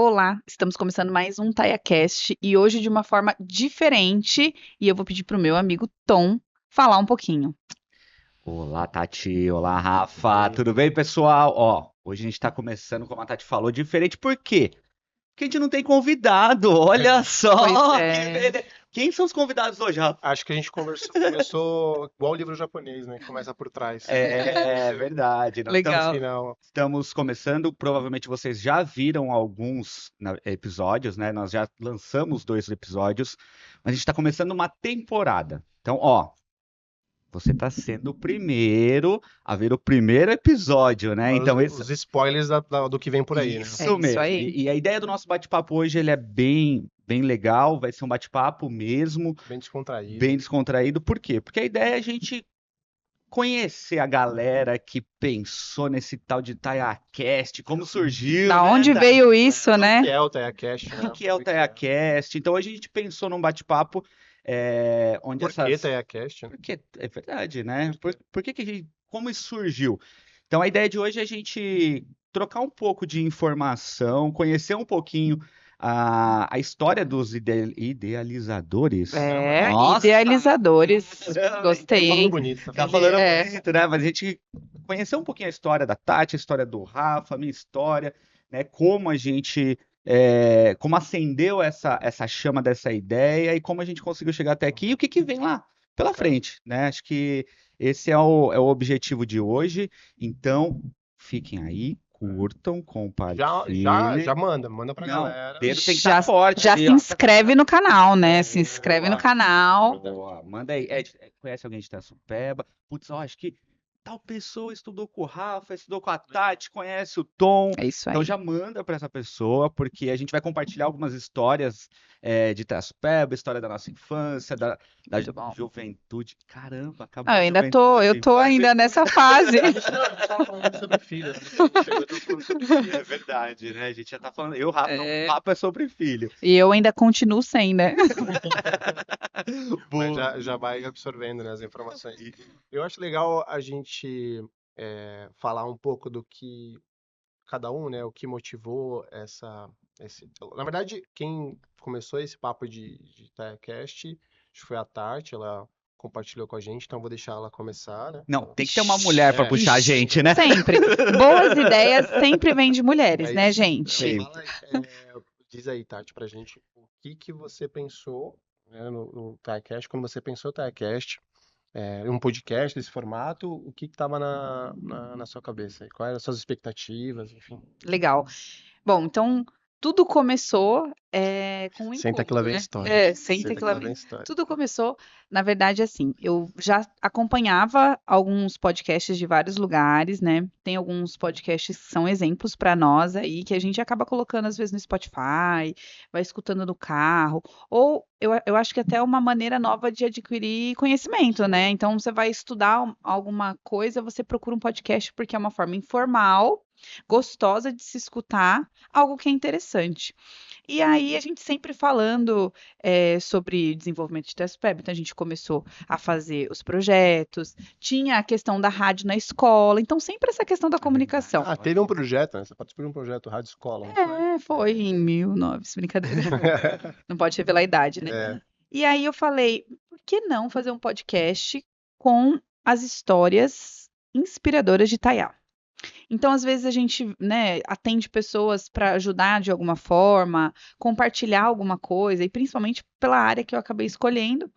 Olá, estamos começando mais um TaiaCast e hoje de uma forma diferente e eu vou pedir para o meu amigo Tom falar um pouquinho. Olá, Tati. Olá, Rafa. Tudo bem, pessoal? Ó, hoje a gente tá começando, como a Tati falou, diferente. Por quê? Porque a gente não tem convidado. Olha Pois só. é, Quem são os convidados hoje, Rafa? Acho que a gente começou igual o livro japonês, né? Que começa por trás. É verdade. Nós No legal. final. estamos começando. Provavelmente vocês já viram alguns episódios, né? Nós já lançamos 2 episódios, mas a gente está começando uma temporada. Então, ó, você está sendo o primeiro a ver o primeiro episódio, né? Agora Então, os spoilers do que vem por aí, né? É isso isso mesmo. aí. E a ideia do nosso bate-papo hoje ele é bem legal. Vai ser um bate-papo mesmo, Bem bem descontraído. descontraído. Por quê? Porque a ideia é a gente conhecer a galera que pensou nesse tal de TaiaCast, como surgiu, Da né, onde Tati? veio isso, O que né? é o TaiaCast, O que né? que é o TaiaCast? Então hoje a gente pensou num bate-papo onde Por que essas. TaiaCast, né? Porque é verdade, né? Por que que a gente. Como isso surgiu? Então a ideia de hoje é a gente trocar um pouco de informação, conhecer um pouquinho a história dos idealizadores. Caramba, É, Nossa! idealizadores. Caramba, tá Gostei, falando hein? bonito, tá tá falando bonito. falando É, bonito, né? Mas a gente conhecer um pouquinho a história da Tati, a história do Rafa, a minha história, né? Como a gente, como acendeu essa chama dessa ideia e como a gente conseguiu chegar até aqui e o que que vem lá pela Bacana. frente, né? Acho que esse é o objetivo de hoje. Então, fiquem aí, curtam, Já compartilhem. manda pra Não, o galera. dedo tem que estar já, forte já ali, se ó. inscreve no canal, né? Se inscreve no Boa. canal. Boa. Manda aí. Conhece alguém de Itaçupeba? Putz, ó, acho que tal pessoa estudou com o Rafa, estudou com a Tati, conhece o Tom. É isso Então aí. já manda para essa pessoa, porque a gente vai compartilhar algumas histórias de Itaçupeba, história da nossa infância, da Muito bom. juventude. Caramba, Ah, acabou eu a ainda tô, eu juventude. tô Vai ver. ainda nessa fase. A gente não tava falando sobre filho, né? Chegou, então falando sobre filho. É verdade, né? A gente já tá falando. Eu, Rafa, não, É. papo é sobre filho. E eu ainda continuo sem, né? Mas Boa. já vai absorvendo, né, as informações. Eu acho legal a gente falar um pouco do que cada um, né, o que motivou Na verdade, quem começou esse papo de TaiaCast, acho que foi a Tati, ela compartilhou com a gente, então eu vou deixar ela começar, né? Não, tem que ter uma mulher Ixi, para É, puxar a ixi, gente, né? sempre. Boas ideias sempre vêm de mulheres, é né, isso. gente? Fala, diz aí, Tati, pra gente o que que você pensou, né, no TaiaCast, quando você pensou TaiaCast, um podcast desse formato, o que que tava na sua cabeça? E quais eram as suas expectativas, enfim. Legal. Bom, então tudo começou com um Senta que lá encontro, vem né? história. É, senta Senta que que lá lá vem vem. história. Tudo começou, na verdade, assim, eu já acompanhava alguns podcasts de vários lugares, né? Tem alguns podcasts que são exemplos para nós aí, que a gente acaba colocando às vezes no Spotify, vai escutando no carro, ou eu acho que até é uma maneira nova de adquirir conhecimento, né? Então, você vai estudar alguma coisa, você procura um podcast porque é uma forma informal, gostosa de se escutar, algo que é interessante. E aí a gente sempre falando sobre desenvolvimento de teste web, então a gente começou a fazer os projetos, tinha a questão da rádio na escola, então sempre essa questão da É verdade. comunicação. Ah, teve um projeto, né? Você participou de um projeto Rádio Escola, não foi? Foi em 1900, brincadeira. Não pode revelar a idade, né? É. E aí eu falei, por que não fazer um podcast com as histórias inspiradoras de Taiá? Então, às vezes, a gente, né, atende pessoas para ajudar de alguma forma, compartilhar alguma coisa, e principalmente pela área que eu acabei escolhendo,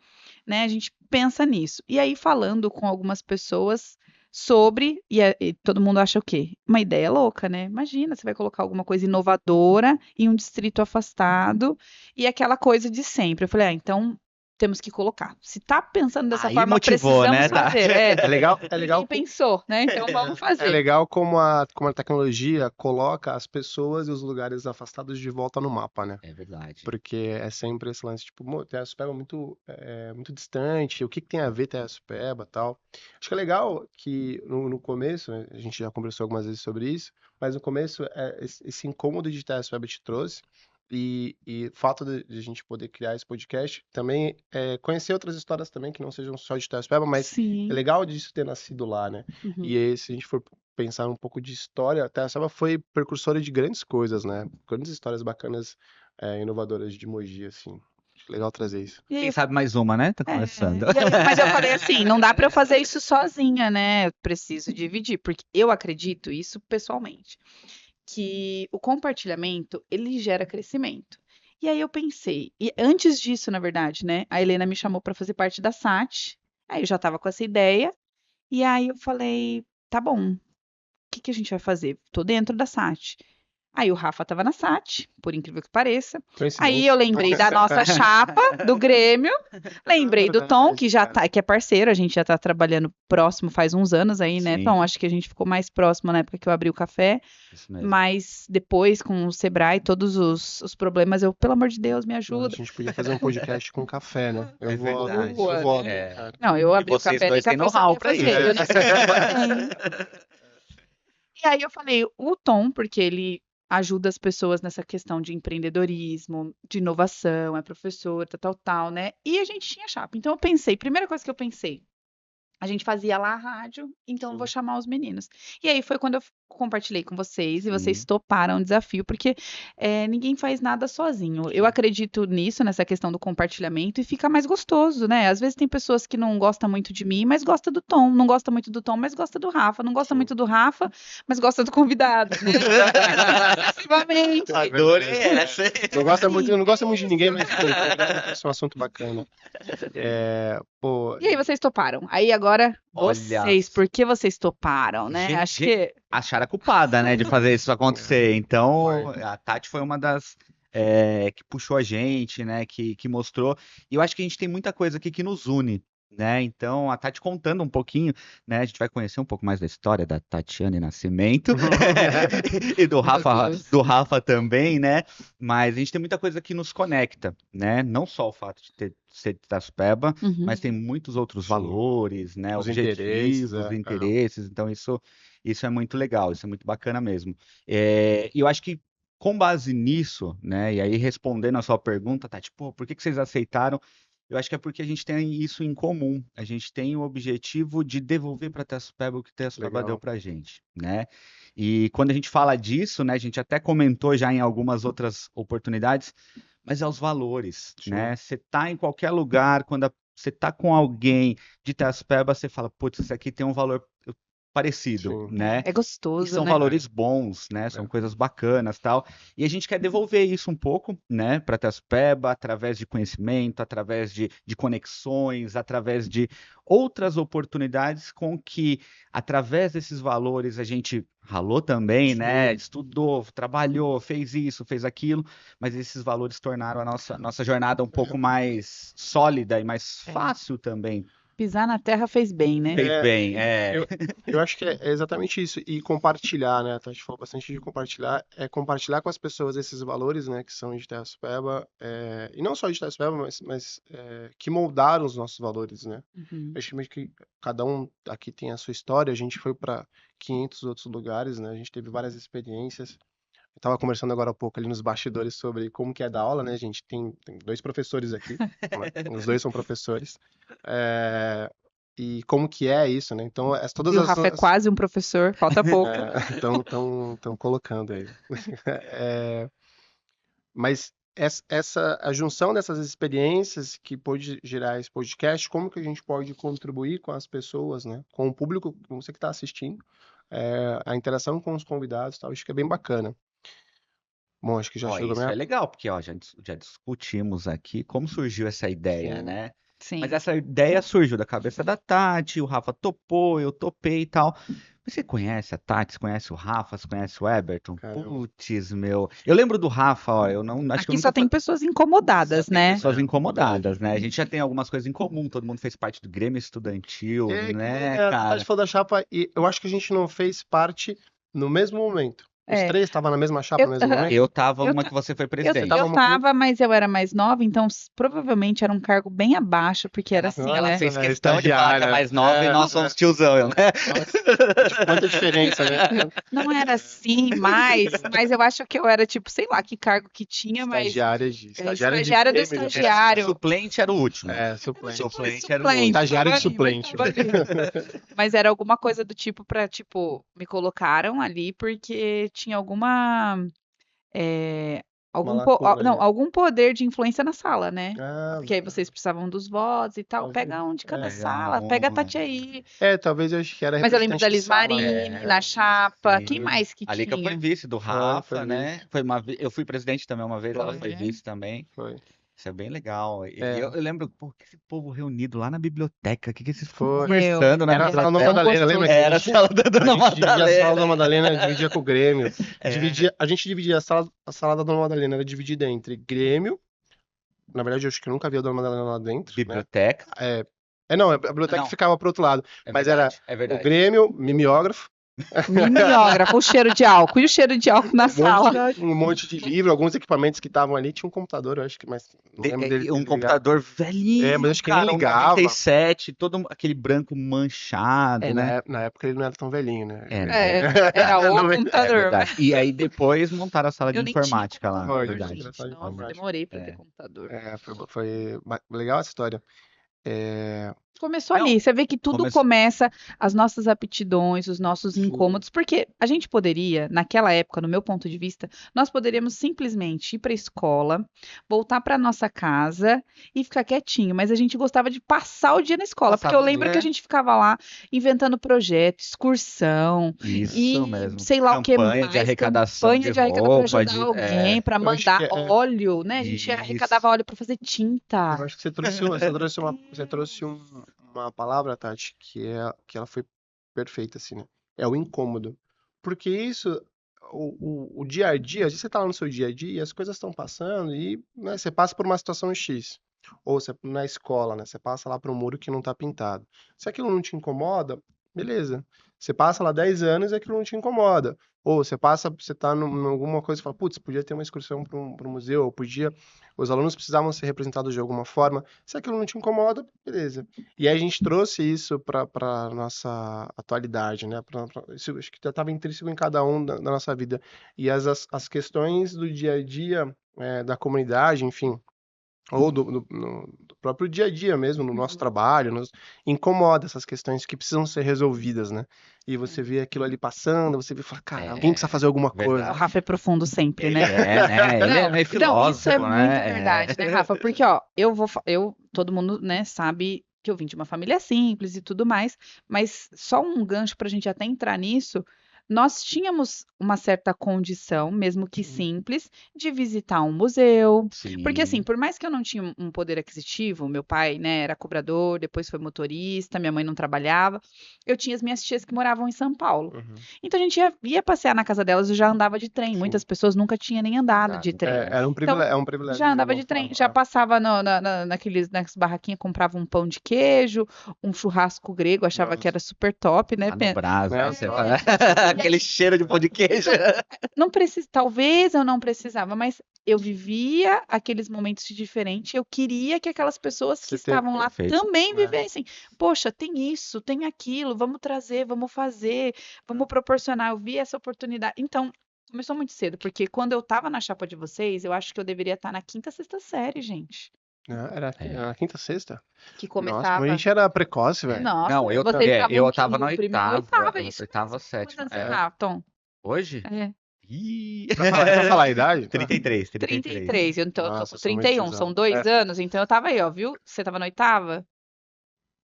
né, a gente pensa nisso. E aí, falando com algumas pessoas sobre, e todo mundo acha o quê? Uma ideia louca, né? Imagina, você vai colocar alguma coisa inovadora em um distrito afastado, e aquela coisa de sempre. Eu falei, então temos que colocar. Se tá pensando dessa Aí forma, motivou, né, precisamos Tati? fazer. É legal, Ninguém pensou, né? Então vamos é fazer. legal como a tecnologia coloca as pessoas e os lugares afastados de volta no mapa, né? É verdade. Porque é sempre esse lance, tipo, Terra-Supeba é muito distante, o que que tem a ver Terra-Supeba e tal. Acho que é legal que no começo, né, a gente já conversou algumas vezes sobre isso, mas no começo esse incômodo de Terra-Supeba te trouxe, e o fato de a gente poder criar esse podcast também conhecer outras histórias também que não sejam só de Terra-Supeba, mas é Sim. legal disso ter nascido lá, né? Uhum. E aí, se a gente for pensar um pouco de história, a Terra foi precursora de grandes coisas, né? Grandes histórias bacanas, inovadoras de Mogi, assim. Acho legal trazer isso. E aí Quem eu sabe mais uma, né? Tá começando. Mas eu falei assim, não dá para eu fazer isso sozinha, né? Eu preciso dividir, porque eu acredito isso pessoalmente, que o compartilhamento, ele gera crescimento. E aí eu pensei, e antes disso, na verdade, né? A Helena me chamou para fazer parte da SAT. Aí eu já estava com essa ideia, e aí eu falei, tá bom, o que que a gente vai fazer? Tô dentro da SAT. Aí o Rafa estava na SAT, por incrível que pareça. Aí eu Coincidência. lembrei da nossa chapa do Grêmio, lembrei do Tom, que já tá, que é parceiro, a gente já tá trabalhando próximo faz uns anos aí, né, Sim. Tom? Acho que a gente ficou mais próximo na época que eu abri o café, Isso mesmo. mas depois com o Sebrae, todos os problemas, eu, pelo amor de Deus, me A ajuda. gente podia fazer um podcast com café, né? É verdade. Eu voto, É. cara. Não, eu E abri o vocês café, nem dois têm café eu know-how sabia pra fazer, isso. eu não sei. E aí eu falei, o Tom, porque ele ajuda as pessoas nessa questão de empreendedorismo, de inovação, é professor, tal, né? E a gente tinha chapa. Então eu pensei, primeira coisa que eu pensei, a gente fazia lá a rádio, então eu vou Sim. chamar os meninos. E aí foi quando eu compartilhei com vocês e vocês Sim. toparam o desafio, porque ninguém faz nada sozinho. Eu acredito nisso, nessa questão do compartilhamento, e fica mais gostoso, né? Às vezes tem pessoas que não gostam muito de mim, mas gosta do Tom, não gosta muito do Tom, mas gosta do Rafa, não gosta Sim. muito do Rafa, mas gosta do convidado, né? Sucessivamente. Adorei essa. Não gosta muito de ninguém, mas pô, esse é um assunto bacana. Pô, E aí vocês toparam. Aí agora, Olha. vocês, por que vocês toparam, né? Acho que Acharam a culpada, né, de fazer isso acontecer. Então, a Tati foi uma das que puxou a gente, né, que mostrou. E eu acho que a gente tem muita coisa aqui que nos une, né? Então, a Tati contando um pouquinho, né, a gente vai conhecer um pouco mais da história da Tatiane Nascimento e do Rafa também, né? Mas a gente tem muita coisa que nos conecta, né? Não só o fato de ser de Itaçupeba, Uhum. mas tem muitos outros Sim. valores, né? Os Objetivos, interesses, interesses. Então, isso é muito legal, isso é muito bacana mesmo. E eu acho que com base nisso, né? E aí respondendo a sua pergunta, Tati, pô, por que vocês aceitaram? Eu acho que é porque a gente tem isso em comum. A gente tem o objetivo de devolver para a Itaçupeba o que a Itaçupeba Legal. deu para a gente, né? E quando a gente fala disso, né? A gente até comentou já em algumas outras oportunidades, mas é os valores, Sim. né? Você tá em qualquer lugar, quando você tá com alguém de Itaçupeba, você fala, putz, isso aqui tem um valor parecido, Sim. né? É E gostoso, são né? valores bons, né? São coisas bacanas, tal. E a gente quer devolver isso um pouco, né, para Itaçupeba, através de conhecimento, através de conexões, através de outras oportunidades com que, através desses valores, a gente ralou também, né? Sim. Estudou, trabalhou, fez isso, fez aquilo, mas esses valores tornaram a nossa jornada um pouco mais sólida e mais fácil também. Pisar na terra fez bem, né? Fez bem, Eu acho que é exatamente isso. E compartilhar, né? A gente falou bastante de compartilhar. É compartilhar com as pessoas esses valores, né? Que são de Itaçupeba. E não só de Itaçupeba, mas que moldaram os nossos valores, né? Uhum. Eu acho que cada um aqui tem a sua história. A gente foi para 500 outros lugares, né? A gente teve várias experiências. Eu tava conversando agora há pouco ali nos bastidores sobre como que é dar aula, né? A gente tem 2 professores aqui. Os 2 são professores. É, E como que é isso, né? Então, todas E o as... Rafa é quase um professor, falta pouco. Estão colocando aí. Mas a junção dessas experiências que pode gerar esse podcast, como que a gente pode contribuir com as pessoas, né? Com o público, com você que está assistindo, a interação com os convidados, tal, acho que é bem bacana. Bom, acho que já Ó, chegou a isso minha... é legal, porque ó, já discutimos aqui como surgiu essa ideia, Sim. né? Sim. Mas essa ideia surgiu da cabeça da Tati, o Rafa topou, eu topei e tal. Mas você conhece a Tati, você conhece o Rafa, você conhece o Eberton? Caramba. Putz, meu. Eu lembro do Rafa, ó, eu não acho que eu Aqui nunca só tem pessoas incomodadas, né? pessoas incomodadas, né? A gente já tem algumas coisas em comum, todo mundo fez parte do Grêmio Estudantil, Que nem né, a cara? Tati falou da chapa, e eu acho que a gente não fez parte no mesmo momento. Os É. três estavam na mesma chapa Eu- no mesmo momento? Eu tava Eu uma ta- que você foi Eu, presidente. tava eu uma tava, mas eu era mais nova, então provavelmente era um cargo bem abaixo, porque era assim, Ela né? fez Nossa, questão de falar que é estagiária. mais nova e nós somos tiozão, né? Nossa, quanta diferença, né? Não era assim, mas eu acho que eu era tipo, sei lá que cargo que tinha, mas Estagiária de estagiária do Grêmio, já. estagiário. Suplente era o último. Suplente. Suplente era o Suplente, último. Estagiário de tava ali, mas suplente. tava ali. Mas era alguma coisa do tipo pra, tipo, me colocaram ali porque tinha alguma é, Uma lacuna ali. algum poder de influência na sala, né? Ah, Porque aí vocês precisavam dos votos e tal. talvez. Pega um de cada É. sala, pega a Tati aí. Talvez eu acho que era Mas eu lembro da representante de Liz sala, né? Marini, na chapa. sim. Quem mais que A Lica foi tinha? vice do Foi Rafa, né? vice. Foi eu fui presidente também uma vez, ela Foi. foi vice também. Foi. Isso é bem legal. E É. eu lembro, pô, que esse povo reunido lá na biblioteca, o que esses Foi. conversando na Era a sala da biblioteca? Madalena, lembra? que Era a sala da A Dona gente dividia a sala da Madalena. Madalena, dividia com o Grêmio. É. A gente dividia a sala da Dona Madalena, era dividida entre Grêmio. Na verdade, eu acho que eu nunca vi a Dona Madalena lá dentro, né? Biblioteca. Não, a biblioteca Não. ficava pro outro lado. É Mas verdade, é era o verdade. Grêmio, mimeógrafo, Mimeógrafo, o cheiro de álcool e o cheiro de álcool na sala. um monte de livro, alguns equipamentos que estavam ali. Tinha um computador, eu acho que, mas não lembro dele. Um computador velhinho, Mas acho que nem cara, um ligava. 97, todo aquele branco manchado, né? Na época ele não era tão velhinho, né? Era. Era o Não, É computador. verdade. E aí depois montaram a sala de Eu nem tinha informática lá, Foi, verdade. gente. Sala de Nossa, informática. demorei pra É. ter computador. Foi legal essa história. Começou Não, ali. Você vê que tudo começou- começa, as nossas aptidões, os nossos Sim. incômodos, porque a gente poderia, naquela época, no meu ponto de vista, nós poderíamos simplesmente ir para a escola, voltar para nossa casa e ficar quietinho, mas a gente gostava de passar o dia na escola, porque eu Passava o lembro dia. que a gente ficava lá inventando projeto, excursão, Isso e mesmo. sei lá o que Campanha mais, de arrecadação campanha de de arrecadação para roupa, ajudar de- alguém, para Eu acho mandar que óleo, né? A gente Isso. arrecadava óleo para fazer tinta. Eu acho que você trouxe uma palavra, Tati, que ela foi perfeita, assim, né? É o incômodo. Porque isso, o dia a dia, às vezes você tá lá no seu dia a dia e as coisas estão passando e, né, você passa por uma situação X. Ou você, na escola, né? Você passa lá para um muro que não tá pintado. Se aquilo não te incomoda, beleza. Você passa lá 10 anos e aquilo não te incomoda. Ou você tá em alguma coisa e fala, putz, podia ter uma excursão para um museu, ou os alunos precisavam ser representados de alguma forma. Se aquilo não te incomoda, beleza. E aí a gente trouxe isso para nossa atualidade, né? Isso, acho que já estava intrínseco em cada um da nossa vida. E as questões do dia a dia, da comunidade, enfim, ou do próprio dia a dia mesmo, no nosso trabalho, incomoda essas questões que precisam ser resolvidas, né? E você vê aquilo ali passando, você vê e fala, cara, alguém precisa fazer alguma verdade. O coisa. Rafa é profundo sempre, Ele né? é, né? Ele é meio Não, isso é filósofo, muito né? verdade, né, Rafa? Porque, ó, todo mundo, né, sabe que eu vim de uma família simples e tudo mais, mas só um gancho pra gente até entrar nisso, nós tínhamos uma certa condição, mesmo que simples, de visitar um museu. Porque, assim, Sim. por mais que eu não tinha um poder aquisitivo, meu pai, né, era cobrador, depois foi motorista, minha mãe não trabalhava, eu tinha as minhas tias que moravam em São Paulo. Uhum. Então a gente ia passear na casa delas, eu já andava de trem. Sim. Muitas pessoas nunca tinham nem andado de trem. É um privilégio. Já andava de trem, já passava nas barraquinhas, comprava um pão de queijo, um churrasco grego, achava Nossa. que era super top, né? Lá no Brás, É, né? Você fala- Aquele cheiro de pão de queijo. Não precisa, talvez eu não precisava, mas eu vivia aqueles momentos diferentes. Eu queria que aquelas pessoas que Você tem- estavam lá Perfeito. também É. vivessem. Poxa, tem isso, tem aquilo, vamos trazer, vamos fazer, vamos proporcionar. Eu vi essa oportunidade. Então, começou muito cedo, porque quando eu estava na chapa de vocês, eu acho que eu deveria estar na quinta, sexta série, gente. Era a quinta, sexta? Que Nossa, começava. mas a gente era precoce, velho. Nossa, Não, eu vocês estavam tava na no primeiro, oitava, isso. oitava, Quantos sétima. anos você É. tá, Tom? Hoje? É. Ih. Pra falar a idade? 33, 33, eu tô Nossa, com sou muito 31, tiozão. são 2 anos, então eu tava aí, ó, viu? Você tava na oitava?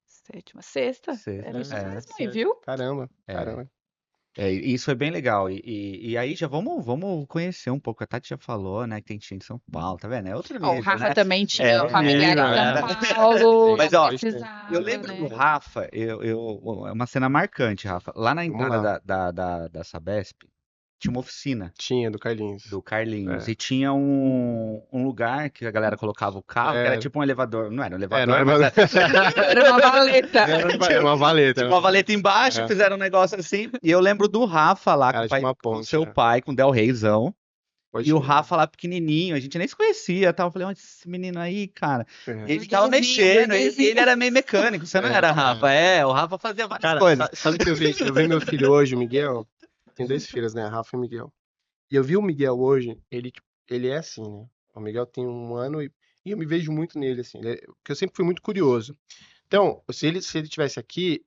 Sétima, sexta? Sexta, Era isso é. mesmo aí, viu? Caramba. Isso foi bem legal. E aí já vamos conhecer um pouco. A Tati já falou, né, que tem tia em São Paulo, tá vendo? É outro Ó, o nível, Rafa né? também tinha É, familiar nível, em São Paulo, Mas, não ó, precisava, Eu lembro né? do Rafa, é uma cena marcante, Rafa. Lá na Vamos entrada lá. da Sabesp, tinha uma oficina Tinha, do Carlinhos. do Carlinhos. É. E tinha um lugar que a galera colocava o carro, que era É, tipo um elevador. Não era um não elevador, era mas Era uma valeta. era uma valeta. tinha uma valeta embaixo, É. fizeram um negócio assim. E eu lembro do Rafa lá, com, Era o pai, tipo uma com ponte. seu né? pai, com o Del Reizão. Pode E o crer. Rafa lá pequenininho, a gente nem se conhecia, tal. Eu falei, onde esse menino aí, cara? É. E ele ficava Burguesinho, mexendo, burguesinho. ele era meio mecânico, você não É, era, Rafa? O Rafa fazia várias Cara, coisas. sabe que eu vi? Eu vi meu filho hoje, o Miguel. Tem 2 filhos, né? Rafa e Miguel. E eu vi o Miguel hoje, ele é assim, né? O Miguel tem 1 ano e eu me vejo muito nele, assim. Porque eu sempre fui muito curioso. Então, se ele tivesse aqui,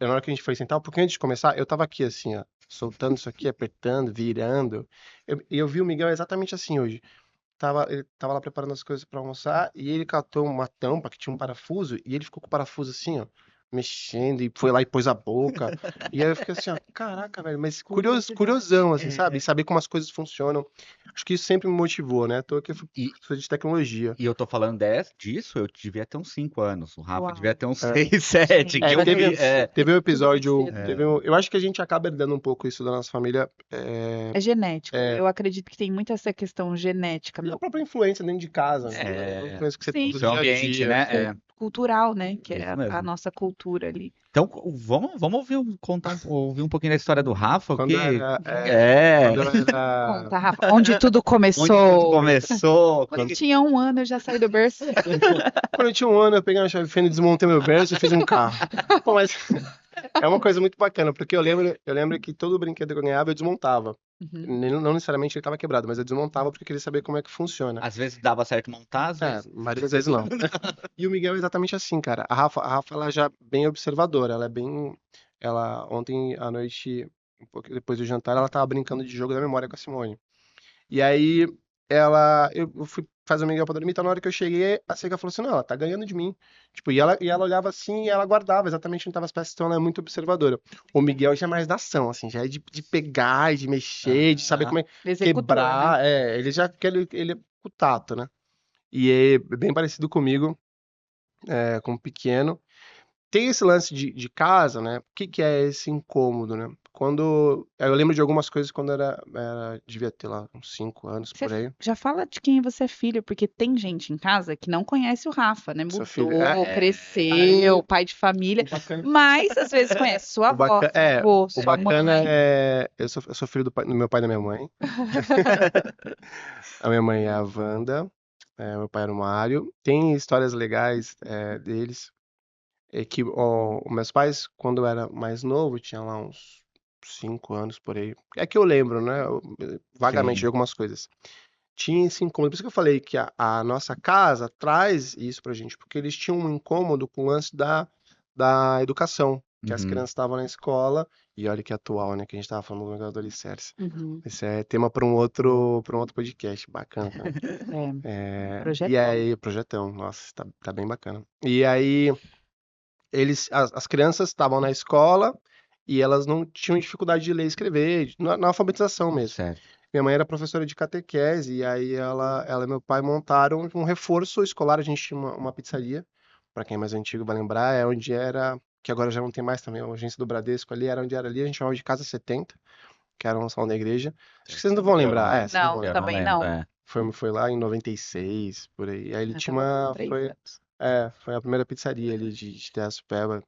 na hora que a gente foi sentar, porque antes de começar, eu tava aqui assim, ó, soltando isso aqui, apertando, virando. E eu vi o Miguel exatamente assim hoje. Ele tava lá preparando as coisas pra almoçar e ele catou uma tampa que tinha um parafuso e ele ficou com o parafuso assim, ó, mexendo e foi lá e pôs a boca. E aí eu fiquei assim, ó, caraca, velho, mas curiosão, assim, sabe? E saber como as coisas funcionam. Acho que isso sempre me motivou, né? Tô aqui, eu E, sou de tecnologia. e eu tô falando disso, eu devia ter uns 5 anos. O Rafa Uau. devia ter uns É. 6, 7. Gente, É, teve um Tudo episódio. muito cedo. Eu acho que a gente acaba herdando um pouco isso da nossa família. É genético. É. Eu acredito que tem muito essa questão genética, E a própria influência dentro de casa, né? É. A influência que você tem Sim. do Seu dia a ambiente, dia. né? É. cultural, né? Que é Isso a mesmo. nossa cultura ali. Então, vamos ouvir um pouquinho da história do Rafa, Quando eu que era. é, Quando eu era. Conta, Rafa, onde tudo onde tudo começou. começou, Quando eu tinha 1 ano, eu já saí do berço. Quando eu tinha 1 ano, eu peguei uma chave fenda, desmontei meu berço e fiz um carro. Pô, mas é uma coisa muito bacana, porque eu lembro que todo brinquedo que eu ganhava, eu desmontava. Uhum. Não necessariamente ele estava quebrado, mas eu desmontava porque eu queria saber como é que funciona. às vezes dava certo montar, às É, vezes. várias vezes não. E o Miguel é exatamente assim, cara. A Rafa ela já é bem observadora, ela ontem à noite, um pouco depois do jantar, ela tava brincando de jogo da memória com a Simone. E aí eu fui fazer o Miguel pra dormir, então na hora que eu cheguei, a Seca falou assim, não, ela tá ganhando de mim. Tipo, e ela olhava assim e ela guardava exatamente onde tava as peças, então ela é muito observadora. O Miguel já é mais da ação, assim, já é de pegar e de mexer, de saber como é Executor, né? quebrar, ele já quer, ele é com o tato, né? E é bem parecido comigo, como pequeno. Tem esse lance de casa, né? O que que é esse incômodo, né? Eu lembro de algumas coisas quando devia ter lá uns 5 anos Você por aí. já fala de quem você é filho, porque tem gente em casa que não conhece o Rafa, né? Seu Mudou, filho. cresceu, pai de família, O bacana, mas às vezes conhece sua o avó, bacana, seu avô, o sua bacana mãe. é. Eu sou filho do meu pai e da minha mãe. A minha mãe é a Wanda, meu pai era o Mário. Tem histórias legais deles. É que os meus pais, quando eu era mais novo, tinha lá uns 5 anos por aí. É que eu lembro, né? Vagamente de Sim. algumas coisas. Tinha esse incômodo. Por isso que eu falei que a nossa casa traz isso pra gente, porque eles tinham um incômodo com o lance da educação. Que as Uhum. crianças estavam na escola, e olha que atual, né? Que a gente tava falando do negócio do alicerce. Uhum. Esse é tema para um outro podcast, bacana, cara. E Projetão. aí, projetão, nossa, tá bem bacana. E aí, as crianças estavam na escola e elas não tinham dificuldade de ler e escrever, na alfabetização mesmo. Certo. Minha mãe era professora de catequese, e aí ela e meu pai montaram um reforço escolar. A gente tinha uma pizzaria, para quem é mais antigo vai lembrar, onde era, que agora já não tem mais também, a agência do Bradesco ali, era onde era ali, a gente chamava de Casa 70, que era um salão da igreja. Acho que vocês não vão lembrar. Vocês não vão Não, lembrar. também lembro, não. Foi lá em 96, por aí. Aí ele Eu tinha tava com 3 foi, anos. foi a primeira pizzaria ali de Itaiaçupeba.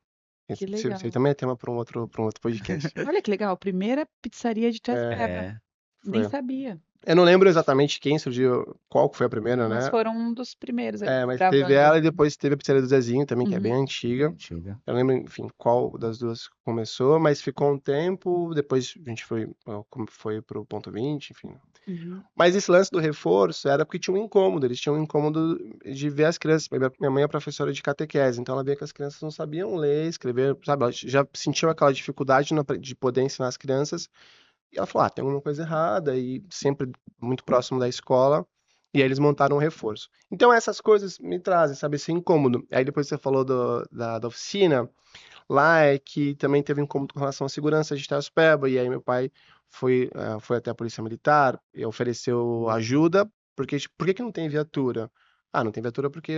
Que Isso legal. aí também é tema para um outro podcast. Olha que legal, primeira pizzaria de Itaiaspeba. É. Nem Foi. sabia. Eu não lembro exatamente quem surgiu, qual que foi a primeira, Mas né? foram um dos primeiros ali, Mas da teve Wanda. ela e depois teve a pizzaria do Zezinho também, que é bem Uhum. antiga. Antiga. Eu lembro, enfim, qual das duas começou, mas ficou um tempo, depois a gente foi pro ponto 20, enfim. Uhum. Mas esse lance do reforço era porque tinha um incômodo, eles tinham um incômodo de ver as crianças. Minha mãe é professora de catequese, então ela via que as crianças não sabiam ler, escrever, sabe? Ela já sentiu aquela dificuldade de poder ensinar as crianças. E ela falou, tem alguma coisa errada, e sempre muito próximo da escola, e aí eles montaram um reforço. Então essas coisas me trazem, sabe, esse incômodo. Aí depois você falou da oficina, lá é que também teve incômodo com relação à segurança de Itaiaspeba, e aí meu pai foi até a polícia militar e ofereceu ajuda, porque tipo, por que que não tem viatura? Ah, não tem viatura porque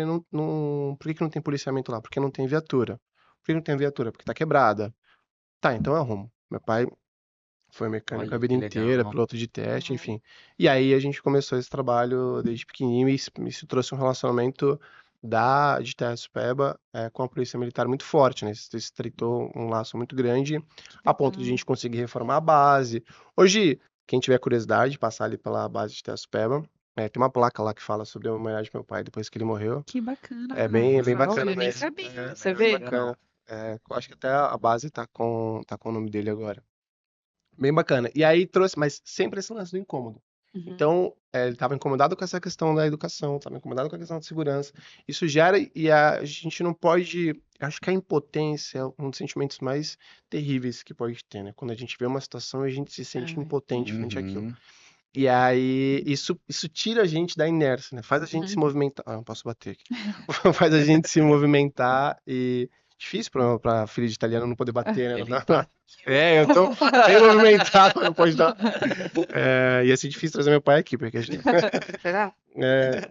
por que que não tem policiamento lá? Porque não tem viatura. Por que não tem viatura? Porque tá quebrada. Tá, então eu arrumo. Meu pai Foi mecânico Olha, a vida que inteira, legal. piloto de teste, enfim. E aí a gente começou esse trabalho desde pequenininho e isso trouxe um relacionamento de Itaiaçupeba com a Polícia Militar muito forte, né? Isso estreitou um laço muito grande, a ponto de a legal. gente conseguir reformar a base. Hoje, quem tiver curiosidade, de passar ali pela base de Itaiaçupeba, tem uma placa lá que fala sobre a homenagem ao meu pai depois que ele morreu. Que bacana, É bem Rafa. bacana Olha, eu nem mesmo. sabia. Você É bem vê? bacana. Eu acho que até a base tá com o nome dele agora. Bem bacana. E aí trouxe, mas sempre esse lance do incômodo. Uhum. Então, ele estava incomodado com essa questão da educação, estava incomodado com a questão da segurança. Isso gera, e a gente não pode. Acho que a impotência é um dos sentimentos mais terríveis que pode ter, né? Quando a gente vê uma situação e a gente se sente impotente frente àquilo. Uhum. E aí, isso tira a gente da inércia, né? Faz a gente se movimentar. Ah, não posso bater aqui. Faz a gente se movimentar e. Difícil pra filho de italiano não poder bater, né? Ele Não dá- tá- Eu tô bem movimentado, não pode dar. Ia ser difícil trazer meu pai aqui, porque a gente. Será?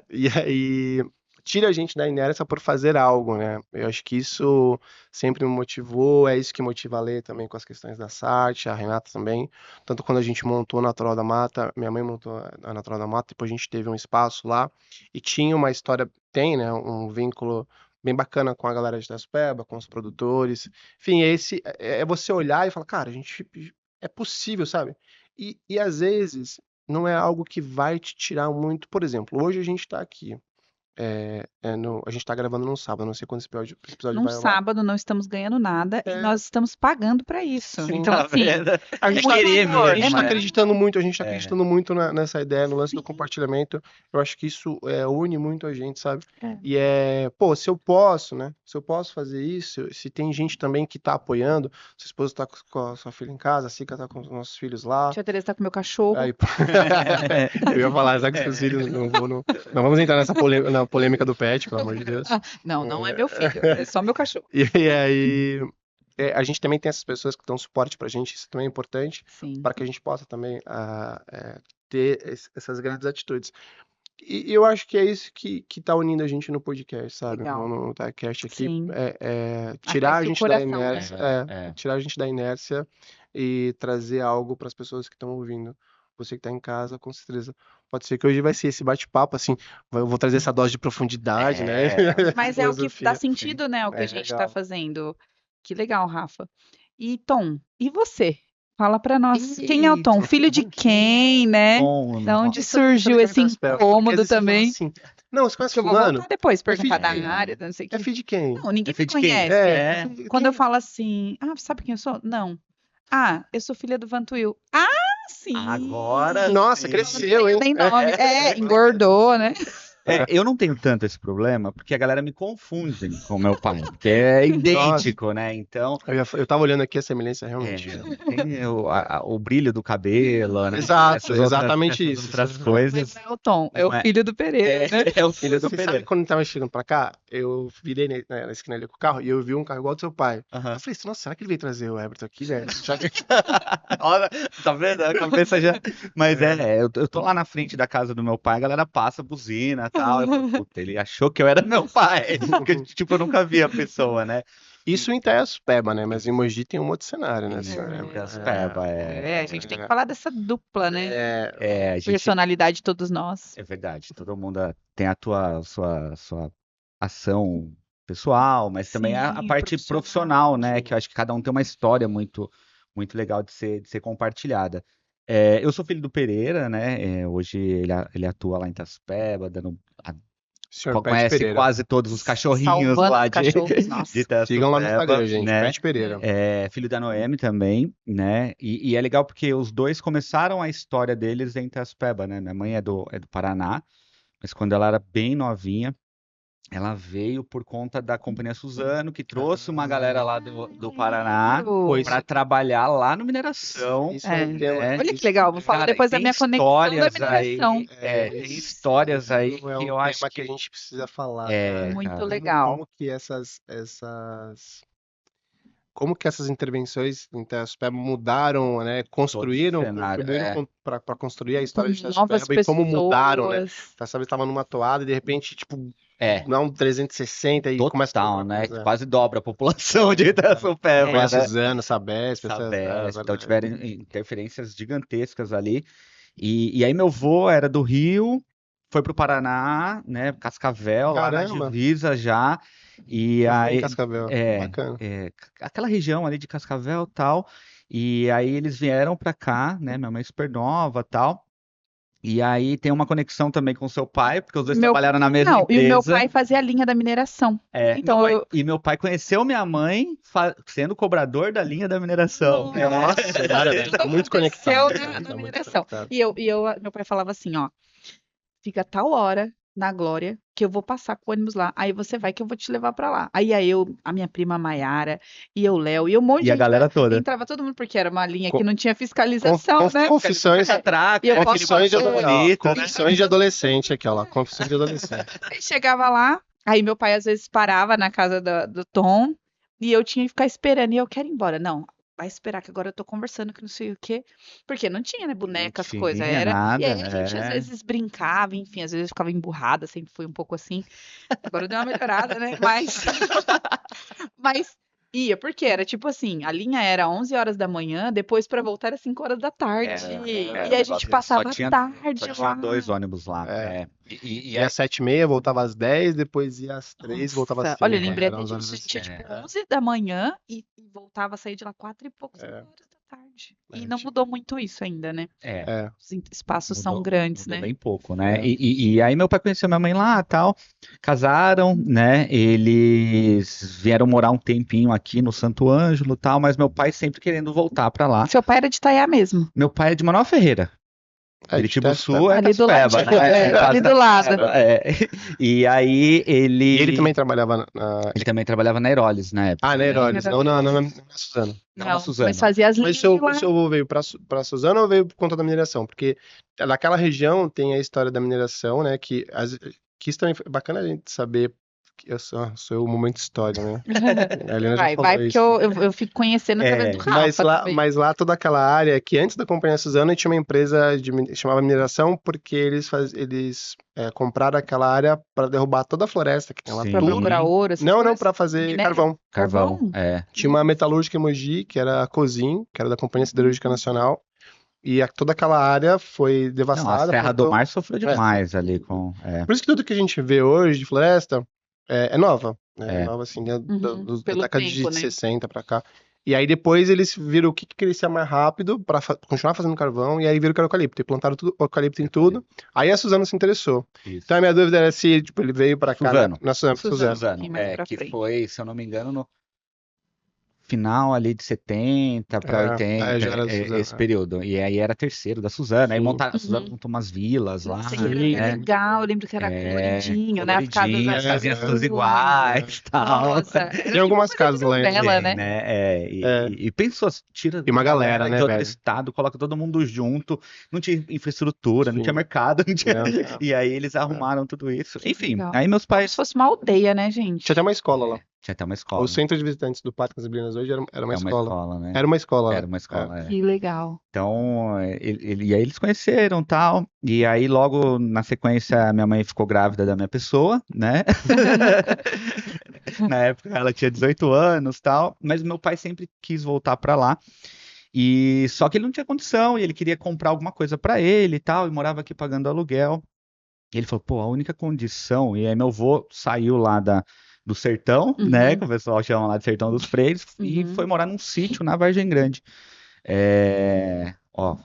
E aí tira a gente da inércia por fazer algo, né? Eu acho que isso sempre me motivou, é isso que motiva a Lê também com as questões da SART, a Renata também. Tanto quando a gente montou a Natural da Mata, minha mãe montou a Natural da Mata, depois a gente teve um espaço lá e tinha uma história, tem, né, um vínculo bem bacana com a galera de Itaiaçupeba, com os produtores. Enfim, é você olhar e falar, cara, a gente é possível, sabe? E às vezes não é algo que vai te tirar muito. Por exemplo, hoje a gente tá aqui. A gente tá gravando num sábado, não sei quando esse episódio Num vai ao ar. sábado não estamos ganhando nada e É, nós estamos pagando para isso. sim. Então, Tá assim, vendo? A gente por tá, querer favor, a gente mesmo, tá né? acreditando muito, É. nessa ideia, no lance do Sim. compartilhamento. Eu acho que isso une muito a gente, sabe? É. E pô, se eu posso, né? Se eu posso fazer isso, se tem gente também que tá apoiando, sua esposa tá com a sua filha em casa, a Sica tá com os nossos filhos lá. Tia Teresa tá com meu cachorro. Aí, eu ia falar, sabe que seus filhos não vamos entrar na polêmica do pet, pelo amor de Deus. Não é meu filho, é só meu cachorro. E aí, a gente também tem essas pessoas que dão suporte pra gente, isso também é importante, Sim. para que a gente possa também ter essas grandes atitudes. E eu acho que é isso que tá unindo a gente no podcast, sabe? Legal. No TechCast aqui, Sim. tirar a Aquece o gente da coração, né? inércia, tirar a gente da inércia e trazer algo para as pessoas que estão ouvindo. Você que tá em casa, com certeza. Pode ser que hoje vai ser esse bate-papo, assim, eu vou trazer essa dose de profundidade, né? Mas é o que dá Filosofia. sentido, né? O que É a gente tá legal. fazendo. Que legal, Rafa. E Tom, e você? Fala pra nós, quem é o Tom? Filho de quem, né? Bom, Da onde Isso também surgiu tá esse nas pernas, porque incômodo às vezes você fala também? assim, não, você conhece Que eu vou fulano? voltar depois, filho perguntar de da quem? área, não sei o É que. filho de quem? Não, ninguém É filho me de quem? conhece. Quando eu falo assim, sabe quem eu sou? Não. Eu sou filha do Vantuil. Sim. Agora Nossa, sim. cresceu, hein? Nem nome. Engordou, né? Eu não tenho tanto esse problema, porque a galera me confunde com meu pai, porque é idêntico, né? Então, Eu tava olhando aqui a semelhança, realmente. tem o brilho do cabelo, né? Exato, Essas exatamente essas isso. outras coisas. Mas não é o Tom, é o Não é. filho do Pereira, né? É o filho do Você sabe Pereira. quando eu tava chegando pra cá, eu virei na esquina ali com o carro e eu vi um carro igual ao do seu pai. Aham. Eu falei assim, nossa, será que ele veio trazer o Everton aqui, velho? Já que- Olha, tá vendo? A cabeça já. Mas eu tô lá na frente da casa do meu pai, a galera passa, buzina e tal. Eu falo, puta, ele achou que eu era meu pai. Porque, tipo, eu nunca vi a pessoa, né? Isso em Itaiaçupeba, né? Mas em Mogi tem um outro cenário, né, Isso, senhora? Itaiaçupeba, A gente tem que falar dessa dupla, né? a gente. Personalidade, todos nós. É verdade, todo mundo tem a sua ação pessoal, mas também a Sim, parte profissional, né? Que eu acho que cada um tem uma história muito, muito legal de ser compartilhada. Eu sou filho do Pereira, né? Hoje ele atua lá em Itaiaçupeba, Senhor Pet conhece Pereira. quase todos os cachorrinhos Salvando lá os cachorros, nossa. de Itaiaçupeba, Sigam lá no Instagram, gente. né? Pet Pereira. Filho da Noemi também, né? E é legal porque os dois começaram a história deles em Itaiaçupeba, né? Minha mãe é do Paraná, mas quando ela era bem novinha, ela veio por conta da Companhia Suzano, que trouxe uma galera lá do Paraná para trabalhar lá no mineração. Isso é um tema. Olha que legal, vou falar Cara, depois da tem minha conexão da histórias aí, mineração. tem histórias aí Isso é que um eu acho tema que a que gente precisa falar, É, cara. Muito cara. legal. Como que como que essas intervenções em Itaiaçupeba mudaram, né, construíram, cenário, contribuíram para construir a Com história de novas Itaiaçupeba e como mudaram, né? pessoas. Itaiaçupeba estava numa toada e de repente, tipo, É, dá um 360 e começa a total, outra né? coisa. Quase dobra a população de Itaiaçupeba, Foi a né? Suzano, Sabesp, Sabesp, então verdade. tiveram interferências gigantescas ali. E aí meu vô era do Rio, foi pro Paraná, né? Cascavel, lá na Caramba, divisa já. E eu fui em aí, Cascavel, é, bacana. aquela região ali de Cascavel e tal. E aí eles vieram pra cá, né? Minha mãe super nova e tal. E aí tem uma conexão também com seu pai, porque os dois Meu, trabalharam na mesma não, e o meu empresa. pai fazia a linha da mineração. Então, E meu pai conheceu minha mãe sendo cobrador da linha da mineração. Nossa, cara, tá muito conectado. aconteceu Tá na muito mineração. conectado. Meu pai falava assim, ó, fica tal hora na Glória que eu vou passar com o ônibus lá. Aí você vai que eu vou te levar pra lá. Aí a minha prima Maiara, e o Léo, e um monte de E a gente, galera toda. entrava todo mundo, porque era uma linha Co- que não tinha fiscalização, né? Confissões, E eu posso confissões de, fazer, ó, né? confissões de adolescente aqui, ó lá, confissões de adolescente. Aí chegava lá, aí meu pai às vezes parava na casa do Tom, e eu tinha que ficar esperando, e eu quero ir embora. Não, vai esperar que agora eu tô conversando que não sei o quê. Porque não tinha, né, boneca, as Não coisas. tinha Era. E nada, aí a gente às vezes brincava, enfim, às vezes eu ficava emburrada, sempre fui um pouco assim. Agora deu uma melhorada, né? Mas ia, porque era tipo assim, a linha era 11 horas da manhã, depois pra voltar era 5 horas da tarde. E a gente passava a tarde Só tinha lá. 2 ônibus lá. É. E Ia às 7h30, voltava às 10, depois ia às 3, voltava às Nossa, 5. olha, eu lembrei Eram até uns horas disso. A gente ia assim. tipo 11 da manhã e voltava a sair de lá 4 e poucos É. horas da tarde. É, E não tipo, mudou muito isso ainda, né? é, Os espaços são grandes, mudou né? bem pouco, né? É. E aí meu pai conheceu minha mãe lá, tal, casaram, né? Eles vieram morar um tempinho aqui no Santo Ângelo, tal, mas meu pai sempre querendo voltar pra lá. Seu pai era de Itaiá mesmo. Meu pai é de Manoel Ferreira. Biritibuçu é Ali do lado. Itaiaçupeba, né? Ali do lado. É. E aí E ele também trabalhava ele também trabalhava na Aerolis na época. Ah, na Aerolis. Não, na Suzano. Não, na Não, Suzano. mas fazia as Mas linhas seu, de lá. seu avô veio pra Suzano ou veio por conta da mineração? Porque naquela região tem a história da mineração, né? Que isso também é bacana a gente saber. Que eu sou o momento história, né? A Helena já falou Vai, porque isso. eu fico conhecendo através do Mas Rafa lá, também. mas lá toda aquela área que antes da Companhia Suzano tinha uma empresa chamava mineração porque eles compraram aquela área para derrubar toda a floresta que tem lá. Sim. Pra procurar ouro, essas Não, coisas. para fazer Minério? carvão. Carvão, é. Tinha uma metalúrgica em Mogi, que era a Cozin, que era da Companhia Siderúrgica Nacional, e toda aquela área foi Não, a devastada. Serra do Mar sofreu demais ali com. Por isso que tudo que a gente vê hoje de floresta é nova. Né? É. É nova, assim, da Pelo década tempo, de né? 60 pra cá. E aí depois eles viram o que crescia mais rápido pra continuar fazendo carvão, e aí viram que era eucalipto. E plantaram tudo, eucalipto em tudo. Aí a Suzano se interessou. Isso. Então a minha dúvida era se tipo, ele veio pra cá Suzano. na Suzano. Suzano, Vem mais pra que frente. foi, se eu não me engano, no final ali de 70 para 80, já era Suzano, esse período. E aí era terceiro da Suzano. Aí Sim. a Suzano montou umas vilas lá, Sim, Sim, era né? legal. Eu lembro que era coloridinho, né? As casas Coloridinho, as eram casinhas todas azul. iguais e tal. Nossa, era Tem algumas tipo coisa casas de lá em novela, Tem, né? E pensou, tira E uma galera, né, de outro velho? estado, coloca todo mundo junto, não tinha infraestrutura, não Sim. tinha mercado, não tinha... Não. E aí eles arrumaram tudo isso. Que Enfim, legal. aí meus Como pais... se fosse uma aldeia, né, gente? Tinha até uma escola lá. Tinha até uma escola. O centro de visitantes do Parque das Neblinas hoje era uma É uma escola. escola, né? Era uma escola. Era uma escola, Que legal. Então, e aí eles conheceram tal, e aí logo na sequência minha mãe ficou grávida da minha pessoa, né? Na época ela tinha 18 anos tal, mas meu pai sempre quis voltar pra lá, e só que ele não tinha condição, e ele queria comprar alguma coisa pra ele e tal, e morava aqui pagando aluguel. E ele falou, pô, a única condição, e aí meu avô saiu lá do sertão, né, que o pessoal chama lá de Sertão dos Freios, e foi morar num sítio na Vargem Grande.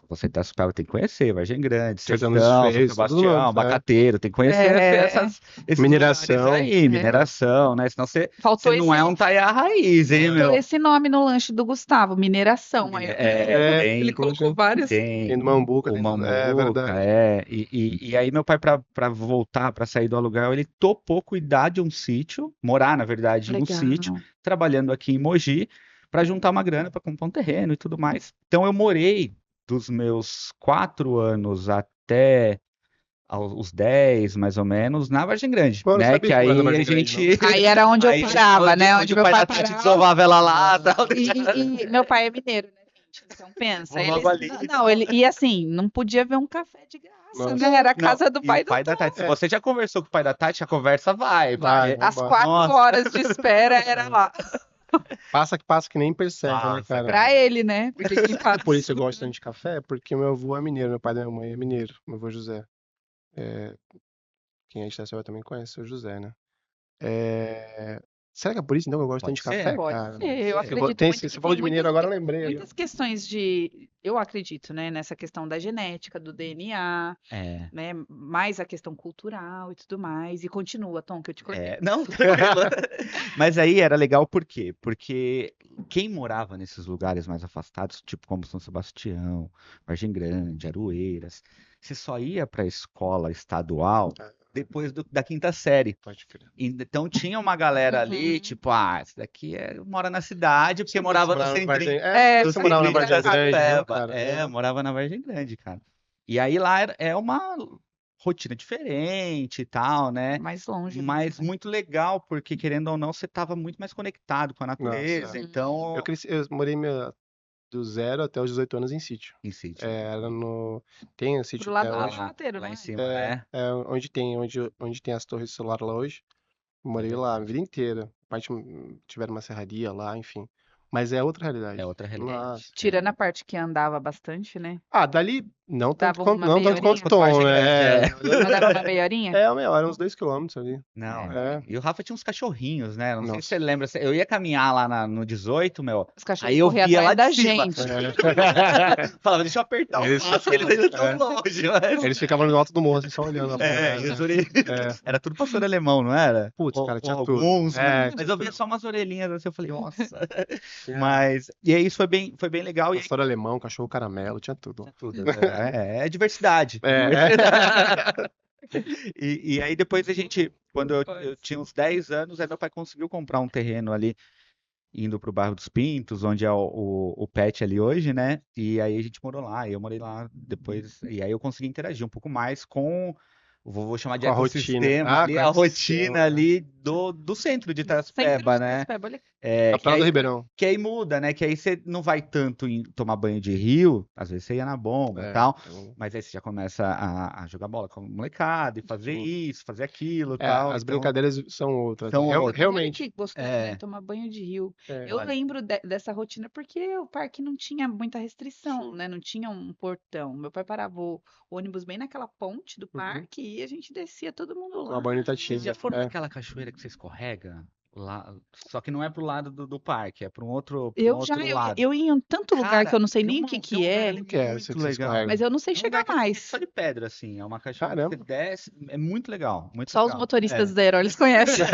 Você tá super, tem que conhecer, Vargem Grande, Sertão Sertão, dos São Freios, Sebastião, tudo, Abacateiro, tem que conhecer esses Mineração. lugares aí, mineração, né, senão você Faltou não é um Taiá raiz, hein, faltou meu? esse nome no lanche do Gustavo, mineração. Aí ele colocou vários. Tem do Mambuca, o tem Mambuca, é verdade. E aí meu pai, pra voltar, pra sair do aluguel, ele topou cuidar de um sítio, morar, na verdade, em um Legal. sítio, trabalhando aqui em Mogi, pra juntar uma grana pra comprar um terreno e tudo mais. Então eu morei dos meus 4 anos até os 10, mais ou menos, na Vargem Grande, Pô, eu não né? sabia Que que era aí na a Vargem Grande, gente... Aí era onde eu Aí parava, né? onde Onde o meu pai pai da Tati parava. desovava ela lá, tal. E meu pai é mineiro, né, gente? Então pensa, Vou logo ali. não, ele e assim, não podia ver um café de graça, Nossa. né? Era a Não, casa do e pai o do pai da Tati, se É. você já conversou com o pai da Tati, a conversa vai. Vai, As vambora. 4 Nossa. horas de espera era lá. Passa que nem percebe, né, Nossa, cara? Pra ele, né? Porque quem faz. Por isso eu gosto tanto de café, porque meu avô é mineiro, meu pai da minha mãe é mineiro, meu avô José. Quem é de Itaciaba também conhece o José, né? É, Será que é por isso então que eu gosto tanto Pode de ser. café, Pode cara? ser, eu Você acredito Tem, muito você que falou tem de mineiro, agora eu lembrei. muitas questões de, eu acredito, né, nessa questão da genética, do DNA, É. né, mais a questão cultural e tudo mais, e continua, Tom, que eu te cortei. Não, tranquilo. Mas aí era legal por quê? Porque quem morava nesses lugares mais afastados, tipo como São Sebastião, Vargem Grande, Aroeiras, você só ia para a escola estadual depois da quinta série. Pode crer. Então tinha uma galera ali, Uhum. tipo, esse daqui mora na cidade, porque morava no centrinho. É, Você morava na Centrinho de Vargem Grande, viu, Itapeva. cara? Morava na Vargem Grande, cara. E aí lá é uma rotina diferente e tal, né? mais longe, Mas né? muito legal, porque querendo ou não, você estava muito mais conectado com a natureza. Nossa, Então, eu morei do 0 até os 18 anos em sítio. em sítio. Era tem o sítio Pro lado até do hoje. Chumateiro, Lá não em é? cima, né? Onde tem as torres de celular lá hoje. Morei lá a verdade. vida inteira. Tiveram uma serraria lá, enfim. Mas é outra realidade. É outra realidade. Nossa. Tirando a parte que andava bastante, né? Dali não tanto Dava quanto, uma não meia tanto quanto horinha? Tom, Vargem né? Grande, Não dava uma meia horinha? É, uma hora, uns 2 quilômetros ali. Não, É. e o Rafa tinha uns cachorrinhos, né? Não sei se Nossa. você lembra. Eu ia caminhar lá no 18, meu. Os cachorros Aí eu corriam via lá atrás de da cima. gente. Falava, deixa eu apertar o Eles passo, que eles ainda estão longe. Mas... Eles ficavam no alto do morro, assim, só olhando. E os Era tudo pastor alemão, não era? Putz, cara, tinha tudo. Alguns, mas tinha eu via tudo. só umas orelhinhas assim, eu falei, nossa. Mas, e aí isso foi bem legal. E aí, Pastor alemão, cachorro caramelo, tinha tudo. tinha tudo. É diversidade. E aí depois quando eu tinha uns 10 anos, aí meu pai conseguiu comprar um terreno ali, indo pro bairro dos Pintos, onde é o Pet ali hoje, né? E aí a gente morou lá, e eu morei lá depois, e aí eu consegui interagir um pouco mais com, vou chamar de Com a rotina. ecossistema ali, com a ecossistema, rotina né? ali do centro de Itaspeba, né? Olha, A Praia do Ribeirão. Que aí muda, né? Que aí você não vai tanto em tomar banho de rio, às vezes você ia na bomba e tal, mas aí você já começa a jogar bola com a molecada e fazer isso, fazer aquilo e tal. As Então, brincadeiras são outras. São outras. Realmente. olha que gostoso, né? Tomar banho de rio. Eu olha. lembro dessa rotina porque o parque não tinha muita restrição, né? Não tinha um portão. Meu pai parava o ônibus bem naquela ponte do parque e a gente descia todo mundo Com a lá. banheta Vocês já cheia. foram naquela cachoeira que você escorrega? Lá, só que não é pro lado do parque, é para um outro lado. Eu ia em tanto lugar que eu não sei nem o que tem um que lugar é, ali que é muito esse que você legal. escorrega? mas eu não sei É um chegar lugar que é mais. só de pedra, assim. É uma cachoeira que Caramba. você desce. É muito legal. Muito Só os legal. motoristas da Aerolis conhecem.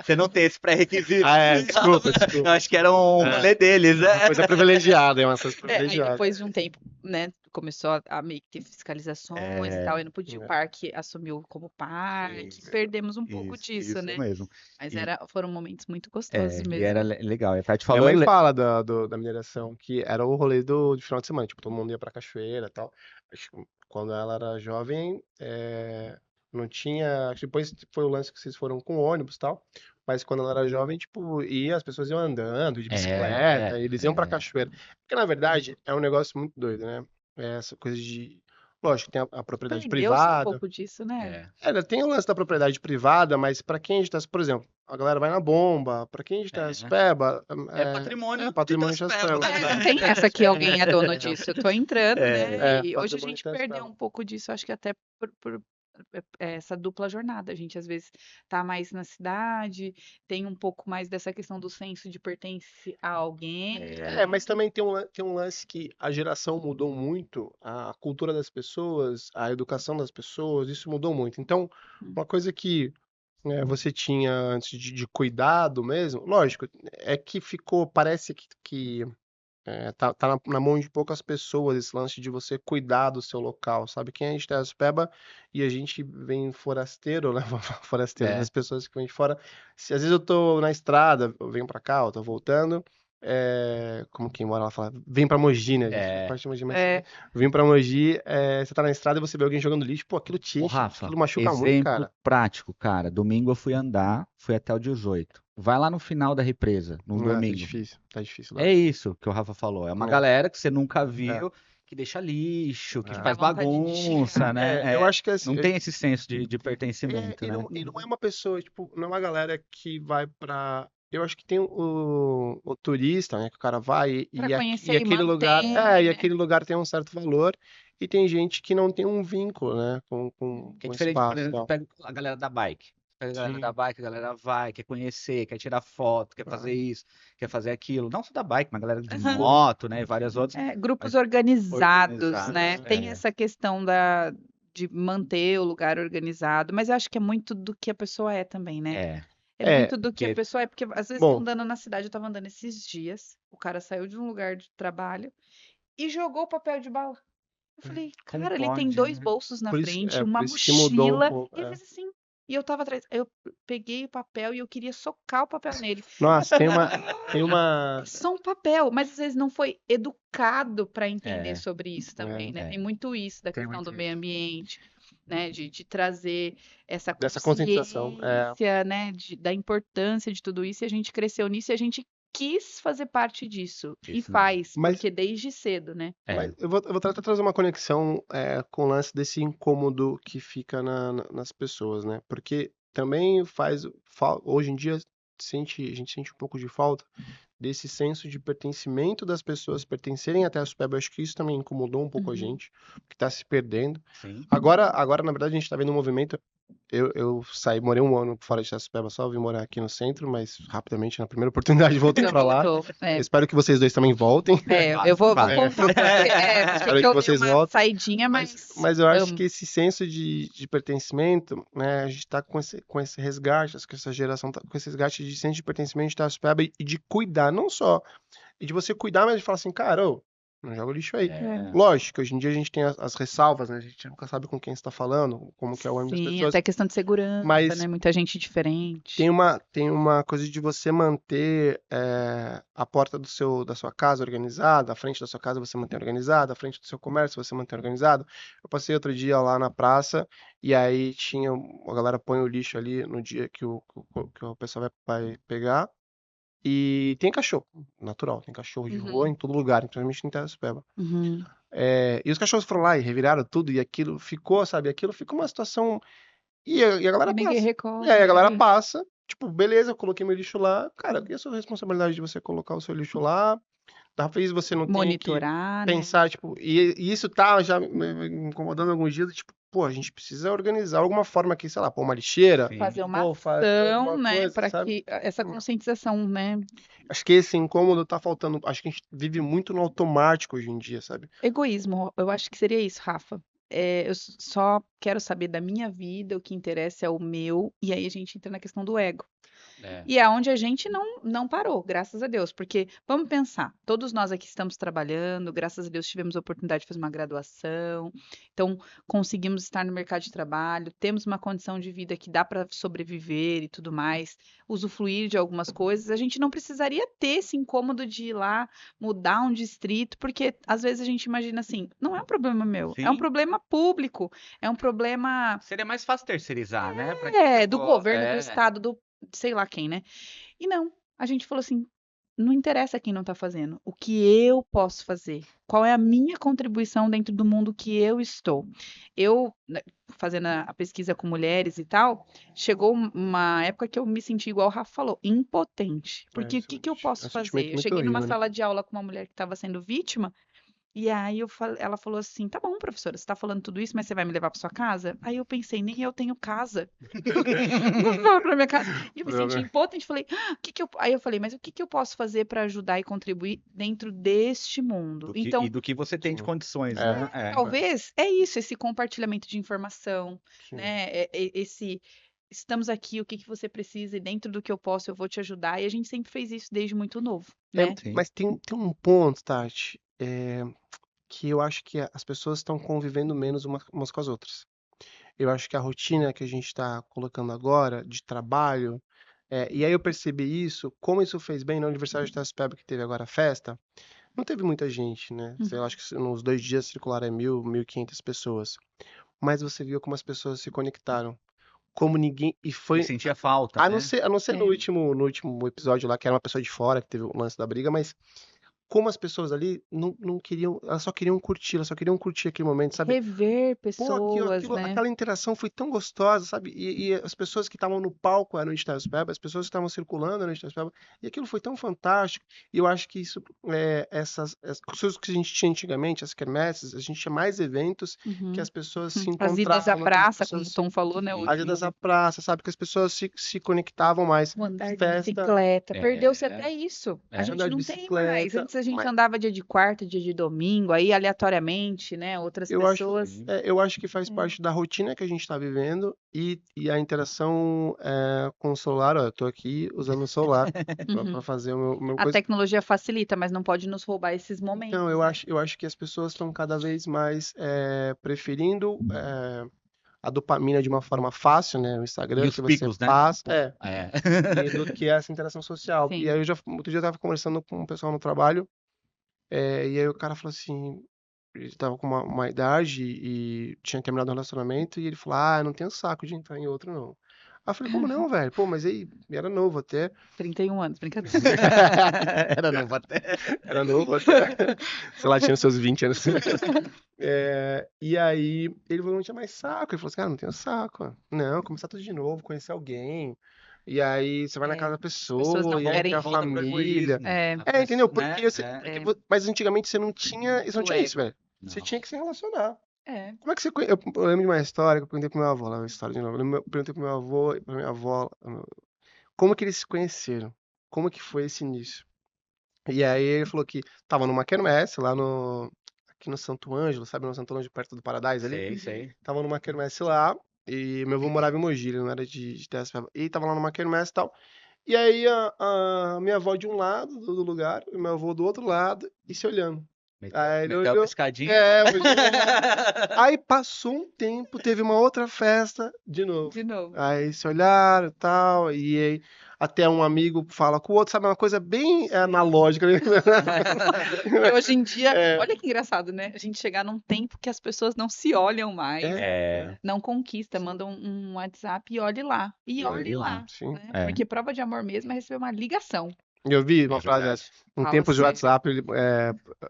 Você não tem esse pré-requisito. Desculpa. Eu acho que era um rolê deles, né? Uma coisa privilegiada, é uma coisa Aí privilegiada. depois de um tempo, né, começou a meio que ter fiscalizações e tal, e não podia, o parque assumiu como parque, Isso. perdemos um pouco disso, Isso né? mesmo. Mas foram momentos muito gostosos E mesmo. era legal. E a Tati Minha falou. mãe fala da mineração, que era o rolê de final de semana, tipo, todo mundo ia pra cachoeira e tal. Acho que quando ela era jovem, não tinha. Acho que depois foi o lance que vocês foram com ônibus e tal. Mas quando ela era jovem, tipo, as pessoas iam andando de bicicleta, eles iam pra cachoeira. Porque, na verdade, é um negócio muito doido, né? Essa coisa de. Lógico, tem a propriedade Perdeu-se um privada. pouco disso, né? Tem o lance da propriedade privada, mas pra quem está, por exemplo, a galera vai na bomba, pra quem está Itaspeba, É patrimônio. é patrimônio de Itaspeba. Não tem essa que alguém é dono disso. Eu tô entrando, né? E hoje a patrimônio gente de Itaspeba. perdeu um pouco disso, acho que até por essa dupla jornada. A gente às vezes tá mais na cidade, tem um pouco mais dessa questão do senso de pertence a alguém. Mas também tem um lance que a geração mudou muito, a cultura das pessoas, a educação das pessoas, isso mudou muito. Então, uma coisa que você tinha antes de cuidado mesmo, lógico, é que parece que tá na mão de poucas pessoas esse lance de você cuidar do seu local, sabe? Quem é de Itaspeba e a gente vem forasteiro, né? Forasteiro, as pessoas que vêm de fora. Às vezes eu tô na estrada, eu venho pra cá, eu tô voltando, como quem mora lá fala, vem pra Mogi, né? A gente faz parte de Mogi, mas vem pra Mogi, você tá na estrada e você vê alguém jogando lixo, pô, aquilo te Ô, enche, Rafa, aquilo machuca muito, exemplo cara. prático, cara. Domingo eu fui andar, fui até o 18. Vai lá no final da represa, no Tá domingo. difícil lá. É isso que o Rafa falou. É uma galera que você nunca viu, que deixa lixo, que É. faz Dá vontade de bagunça, xingar. né? Eu acho que assim, Não tem esse senso de pertencimento, né? e não é uma pessoa, tipo, não é uma galera que vai pra. Eu acho que tem o turista, né? Que o cara vai Pra e conhecer e aquele lugar. mantém, E né? aquele lugar tem um certo valor. E tem gente que não tem um vínculo, né? Que é Com o diferente, por espaço e exemplo, tal. pega a galera da bike. Pega a galera da Sim. bike, a galera vai, quer conhecer, quer tirar foto, quer Ah, fazer isso, quer fazer aquilo. Não só da bike, mas a galera de Aham. moto, né? E várias outras. Grupos Mas organizados, né? organizados, Tem essa questão de manter o lugar organizado, mas eu acho que é muito do que a pessoa é também, né? É. É muito do que a Porque pessoa é, porque às vezes estão bom, andando na cidade, eu tava andando esses dias, o cara saiu de um lugar de trabalho e jogou o papel de bala. Eu falei, como cara, ele tem pode, dois né? bolsos na frente, por uma isso que mudou um mochila, pouco. e ele fez assim. E eu tava atrás, eu peguei o papel e eu queria socar o papel nele. Nossa, tem É uma. só um papel, mas às vezes não foi educado para entender É, sobre isso também, É, né? Tem é. muito isso da Tem questão muito do meio isso. ambiente, né? De trazer essa Dessa conscientização. consciência, né? Da importância de tudo isso. E a gente cresceu nisso e a gente quis fazer parte disso. E Isso mesmo. faz, Mas porque desde cedo, né? É. eu vou tentar trazer uma conexão com o lance desse incômodo que fica nas pessoas, né? Porque também hoje em dia a gente sente um pouco de falta desse senso de pertencimento das pessoas pertencerem até a Superba. Eu acho que isso também incomodou um pouco a Uhum. gente, que está se perdendo. Sim. Agora, na verdade, a gente está vendo um movimento. Eu saí, morei um ano fora de Itacipeba só, vim morar aqui no centro, mas rapidamente, na primeira oportunidade, voltei Já para lá. voltou. Eu espero que vocês dois também voltem. Eu vou Vai. contar porque, Espero porque que eu dei vocês uma voltem. saidinha, mas Mas eu acho amo. que esse senso de pertencimento, né, a gente tá com esse resgate, que essa geração tá com esse resgate de senso de pertencimento de Itacipeba e de cuidar, não só, e de você cuidar, mas de falar assim, cara, ô, não joga o lixo aí. É. Lógico, hoje em dia a gente tem as ressalvas, né, a gente nunca sabe com quem está falando, como que é o ânimo das Sim, pessoas, até questão de segurança, mas né? Muita gente diferente. tem uma coisa de você manter a porta da sua casa organizada, a frente da sua casa você mantém organizada, a frente do seu comércio você mantém organizado. Eu passei outro dia lá na praça e aí a galera põe o lixo ali no dia que o pessoal vai pegar. E tem cachorro, natural, tem cachorro de rua Uhum, em todo lugar, principalmente em Itapeba. uhum. E os cachorros foram lá e reviraram tudo e aquilo ficou, sabe? Aquilo ficou uma situação e a galera Ninguém passa. E aí a recolhe. galera passa, tipo, beleza, eu coloquei meu lixo lá. Cara, e a sua responsabilidade de você colocar o seu lixo lá? Talvez você não tenha que Monitorar, né? pensar, tipo, e isso tá já me incomodando alguns dias, tipo, pô, a gente precisa organizar alguma forma aqui, sei lá, pôr uma lixeira, Sim. Fazer uma ou fazer ação, alguma né? coisa, Para sabe? que essa conscientização, né? Acho que esse incômodo tá faltando. Acho que a gente vive muito no automático hoje em dia, sabe? Egoísmo, eu acho que seria isso, Rafa. Só quero saber da minha vida, o que interessa é o meu, e aí a gente entra na questão do ego. É. E é onde a gente não parou, graças a Deus. Porque, vamos pensar, todos nós aqui estamos trabalhando, graças a Deus tivemos a oportunidade de fazer uma graduação, então conseguimos estar no mercado de trabalho, temos uma condição de vida que dá para sobreviver e tudo mais, usufruir de algumas coisas. A gente não precisaria ter esse incômodo de ir lá mudar um distrito, porque às vezes a gente imagina assim, não é um problema meu, é um Sim. problema público, é um problema Seria mais fácil terceirizar, né? Pra que que eu do vou. governo, do estado, do sei lá quem, né? E não, a gente falou assim, não interessa quem não tá fazendo, o que eu posso fazer, qual é a minha contribuição dentro do mundo que eu estou. Eu, né, fazendo a pesquisa com mulheres e tal, chegou uma época que eu me senti igual o Rafa falou, impotente. Porque o Isso que que eu posso é um fazer? sentimento Eu muito cheguei numa horrível, né? sala de aula com uma mulher que estava sendo vítima, e aí ela falou assim: tá bom, professora, você tá falando tudo isso, mas você vai me levar pra sua casa? Aí eu pensei, nem eu tenho casa. Não vou pra minha casa. E eu me senti impotente, falei, Aí eu falei, mas o que que eu posso fazer para ajudar e contribuir dentro deste mundo? E Então, do que você tem de Sim. condições, É, né? É. talvez é isso, esse compartilhamento de informação, sim. né? Esse estamos aqui, o que que você precisa, e dentro do que eu posso, eu vou te ajudar. E a gente sempre fez isso desde muito novo, né? Sim. Mas tem um ponto, Tati, que eu acho que as pessoas estão convivendo menos umas com as outras. Eu acho que a rotina que a gente está colocando agora de trabalho E aí eu percebi isso, como isso fez bem no aniversário de Itaspeba, que teve agora a festa. Não teve muita gente, né? Sei lá, acho que nos 2 dias circularam 1.500 pessoas. Mas você viu como as pessoas se conectaram. Como ninguém. E E foi. sentia falta, A né? não ser no É. último episódio lá, que era uma pessoa de fora, que teve o lance da briga, mas como as pessoas ali não queriam. Elas só queriam curtir aquele momento, sabe? Rever Pô, pessoas, né? aquela interação foi tão gostosa, sabe? E as pessoas que estavam no palco eram de Itaspeba, as pessoas que estavam circulando eram de Itaspeba, e aquilo foi tão fantástico. E eu acho que isso, essas coisas que a gente tinha antigamente, as quermesses, a gente tinha mais eventos que as pessoas se As idas à encontravam, que as praça, como o pessoas Tom falou, né? Sim. as idas à praça, sabe? Que as pessoas se conectavam mais. O andar de Festa, bicicleta. Perdeu-se É, até isso. A é. gente andar de não tem mais. bicicleta, Antes a gente mas andava dia de quarta, dia de domingo, aí aleatoriamente, né? Outras eu acho, pessoas. Sim. eu acho que faz É. parte da rotina que a gente está vivendo e a interação com o celular. Ó, eu tô aqui usando o celular para Uhum. fazer o meu A coisa. tecnologia facilita, mas não pode nos roubar esses Então, momentos, eu né? acho que as pessoas estão cada vez mais preferindo a dopamina de uma forma fácil, né? O E Instagram, os que você picos, né? passa, É. do que essa interação social. E aí Sim. outro dia eu tava conversando com um pessoal no trabalho, e aí o cara falou assim, ele tava com uma idade e tinha terminado o relacionamento, e ele falou, eu não tenho saco de entrar em outro, não. Aí eu falei, como não, velho? Pô, mas aí era novo até. 31 anos, brincadeira. Era novo até. Era novo até. Sei lá, tinha seus 20 anos. E aí ele falou, não tinha mais saco. Ele falou assim, cara, não tenho saco. Não, começar tudo de novo, conhecer alguém. E aí você vai na É, casa da pessoas não pessoa, e aí tem querem. a Volta pro família. egoísmo. É, A Entendeu? pessoa, né? Mas antigamente você não tinha do isso, ego. velho. Você Não. tinha que se relacionar. É. Como é que você conhece? Eu lembro de uma história que eu perguntei pro meu avô, lá uma história de novo. Eu perguntei pro meu avô e pra minha avó, como que eles se conheceram? Como que foi esse início? E aí ele falou que tava numa quermesse lá aqui no Santo Ângelo, sabe? No Santo Ângelo, perto do Paradise ali. Sei. Tava numa quermesse lá, e meu avô morava em Mogi, ele não era de Itaspeba. E tava lá numa quermesse e tal. E aí a minha avó de um lado do lugar, e meu avô do outro lado, e se olhando. Aí ele Meteu a olhou. piscadinha. Aí passou um tempo, teve uma outra festa de novo. De novo. Aí se olharam e tal, e aí até um amigo fala com o outro, sabe? Uma coisa bem analógica. Né? E hoje em dia, É. olha que engraçado, né? A gente chegar num tempo que as pessoas não se olham mais, É. não conquista, mandam um WhatsApp e olhe lá. E olhe lá, Sim. né? É. Porque prova de amor mesmo é receber uma ligação. Eu vi uma É frase verdade. dessa. Em Fala tempos de sério. WhatsApp,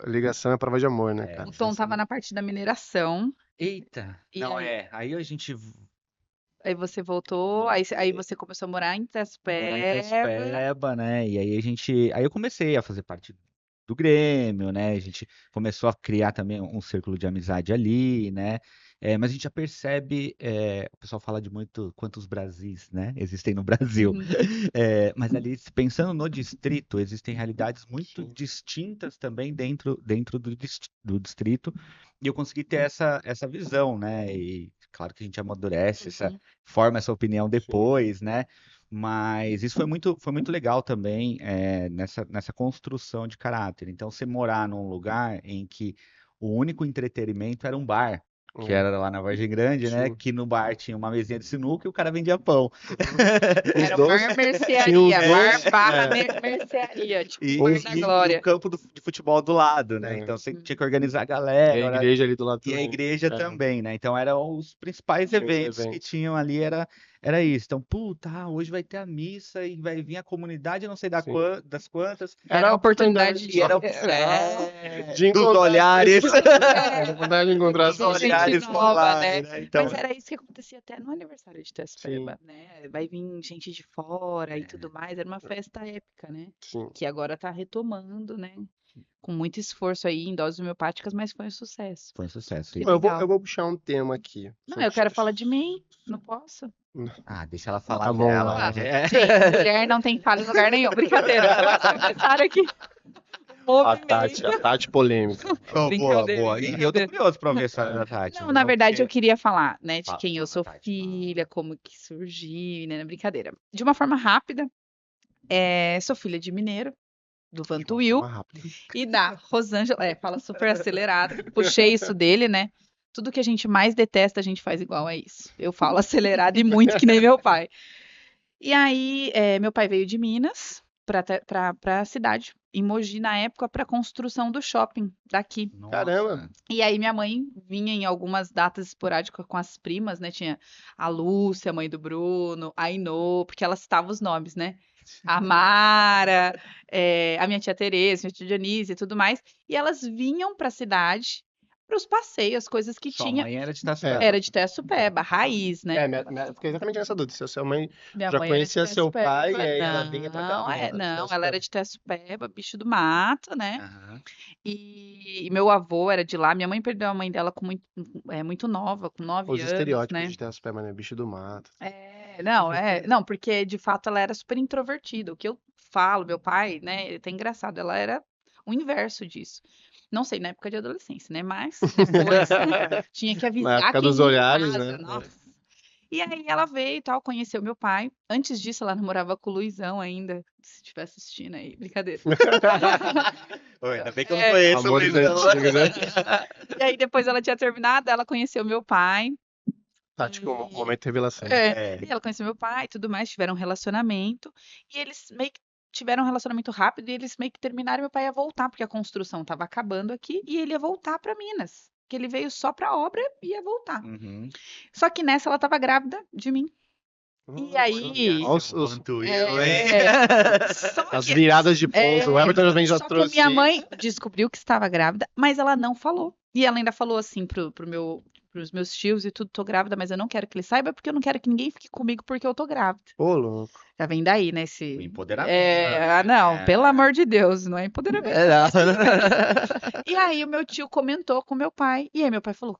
ligação é prova de amor, né, É. cara? O Tom tava na parte da mineração, Eita. e Não, aí? Aí a gente Aí você voltou, aí você começou a morar em morar em Itaspeba. Itaspeba, né? E aí eu comecei a fazer parte do Grêmio, né? A gente começou a criar também um círculo de amizade ali, né? Mas a gente já percebe, o pessoal fala de muito quantos Brasis, né? Existem no Brasil. Mas ali, pensando no distrito, existem realidades muito Sim. distintas também dentro do distrito. E eu consegui ter essa visão, né? E claro que a gente amadurece, forma essa opinião depois, né? Mas isso foi muito legal também nessa construção de caráter. Então, você morar num lugar em que o único entretenimento era um bar, que era lá na Vargem Grande, né? Sim. Que no bar tinha uma mesinha de sinuca e o cara vendia pão. Era Os bar dois- mercearia, tinha os bar dois, barra mercearia, tipo, E, bar Os- da e o glória. campo de futebol do lado, né? É. Então você tinha que organizar a E galera, a igreja ali do lado e a também. igreja também, né? Então eram os principais Tinha os eventos que eventos. tinham ali, era isso. Então, puta, hoje vai ter a missa e vai vir a comunidade, não sei Sim. das quantas. Era a oportunidade E era de dos encontrar olhares. Era a oportunidade de encontrar Dos essas gente olhares nova, por lá, né? né? Então, Mas era isso que acontecia até no aniversário de Itaspeba, né? Vai vir gente de fora e tudo mais. Era uma festa épica, né? Sim. Que agora tá retomando, né? Com muito esforço aí em doses homeopáticas, mas foi um sucesso. foi um sucesso. Que isso. legal. Eu vou puxar um tema aqui. Não, eu quero falar de mim. Não posso? Ah, deixa ela falar Tá bom, dela. lá. né? Gente, mulher não tem fala em lugar nenhum. Brincadeira. Vamos começar aqui. A Tati polêmica. Boa, Brincadeira, boa. E eu tô brincadeira. curioso pra ver a história da Tati. Não, na verdade eu porque- queria falar, né, de Fala, quem eu sou Tati, fala. filha, como que surgi, né, brincadeira. De uma forma rápida, sou filha de mineiro, do Vantuil, Uma rápida. e da Rosângela, fala super acelerado, puxei isso dele, né, tudo que a gente mais detesta a gente faz igual a isso. Eu falo acelerado e muito que nem meu pai. E aí, meu pai veio de Minas para a cidade, em Mogi, na época, para a construção do shopping daqui. Caramba. Nossa. E aí minha mãe vinha em algumas datas esporádicas com as primas, né? Tinha a Lúcia, mãe do Bruno, a Inô, porque ela citava os nomes, né? A Mara, a minha tia Tereza, minha tia Dionísia e tudo mais. E elas vinham para a cidade, para os passeios, as coisas que Sua tinha. mãe era de É. Itaçupeba. Era de Itaiaçupeba, raiz, né? Fiquei exatamente nessa dúvida. Se a sua mãe Minha já mãe era de conhecia seu pai e Itaiaçupeba. aí ela vinha pra cá. Não, Não, ela era de não, ela era Itaiaçupeba. de Itaiaçupeba, bicho do mato, né? Aham. E meu avô era de lá. Minha mãe perdeu a mãe dela muito nova, com 9 Os anos, estereótipos né? de Itaiaçupeba, né? Bicho do mato. Não, porque de fato ela era super introvertida. O que eu falo, meu pai, né? Ele tá engraçado, ela era o inverso disso. Não sei, na época de adolescência, né? Mas depois tinha que Na avisar época quem dos ia em olhares, casa, né? nossa. E aí ela veio e tal, conheceu meu pai. Antes disso, ela namorava com o Luizão ainda. Se estiver assistindo aí, brincadeira. Oi, ainda bem que eu não conheço o Amores Luizão. antigos, né? E aí depois ela tinha terminado, ela conheceu meu pai. Tá, tipo, um E, momento de revelação. e ela conheceu meu pai e tudo mais, tiveram um relacionamento. E eles meio que tiveram um relacionamento rápido e eles meio que terminaram. Meu pai ia voltar, porque a construção estava acabando aqui, e ele ia voltar para Minas. Que ele veio só pra obra e ia voltar. Uhum. Só que nessa ela tava grávida de mim. E aí. Olha os- Quanto eu, hein? Só As que, viradas de ponto. O Everton também já só que a trouxe. minha mãe descobriu que estava grávida, mas ela não falou. E ela ainda falou assim pros meus tios e tudo, tô grávida, mas eu não quero que ele saiba, porque eu não quero que ninguém fique comigo porque eu tô grávida. Ô, louco. Já vem daí, né? O empoderamento. Não, pelo amor de Deus, não é empoderamento. não. E aí o meu tio comentou com meu pai, e aí meu pai falou: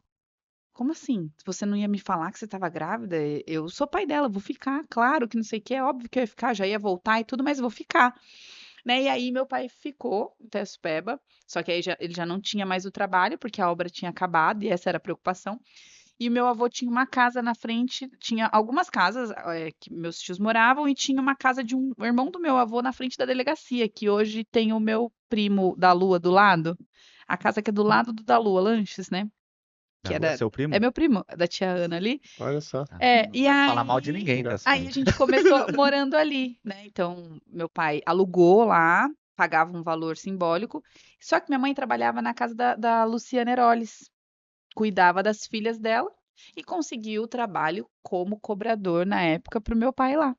como assim? Você não ia me falar que você estava grávida? Eu sou pai dela, vou ficar, claro que não sei o que, é óbvio que eu ia ficar, já ia voltar e tudo, mas eu vou ficar. Né? E aí meu pai ficou em Itaiaçupeba, só que aí ele já não tinha mais o trabalho, porque a obra tinha acabado, e essa era a preocupação. E o meu avô tinha uma casa na frente, tinha algumas casas que meus tios moravam, e tinha uma casa de um irmão do meu avô na frente da delegacia, que hoje tem o meu primo da Lua do lado. A casa que é do lado da Lua Lanches, né? Que É seu primo? É meu primo, da tia Ana ali. Olha só. E Não vai falar mal de aí, ninguém, tá? aí a gente começou morando ali, né? Então, meu pai alugou lá, pagava um valor simbólico. Só que minha mãe trabalhava na casa da Luciana Heroles, cuidava das filhas dela e conseguiu o trabalho como cobrador na época para o meu pai lá.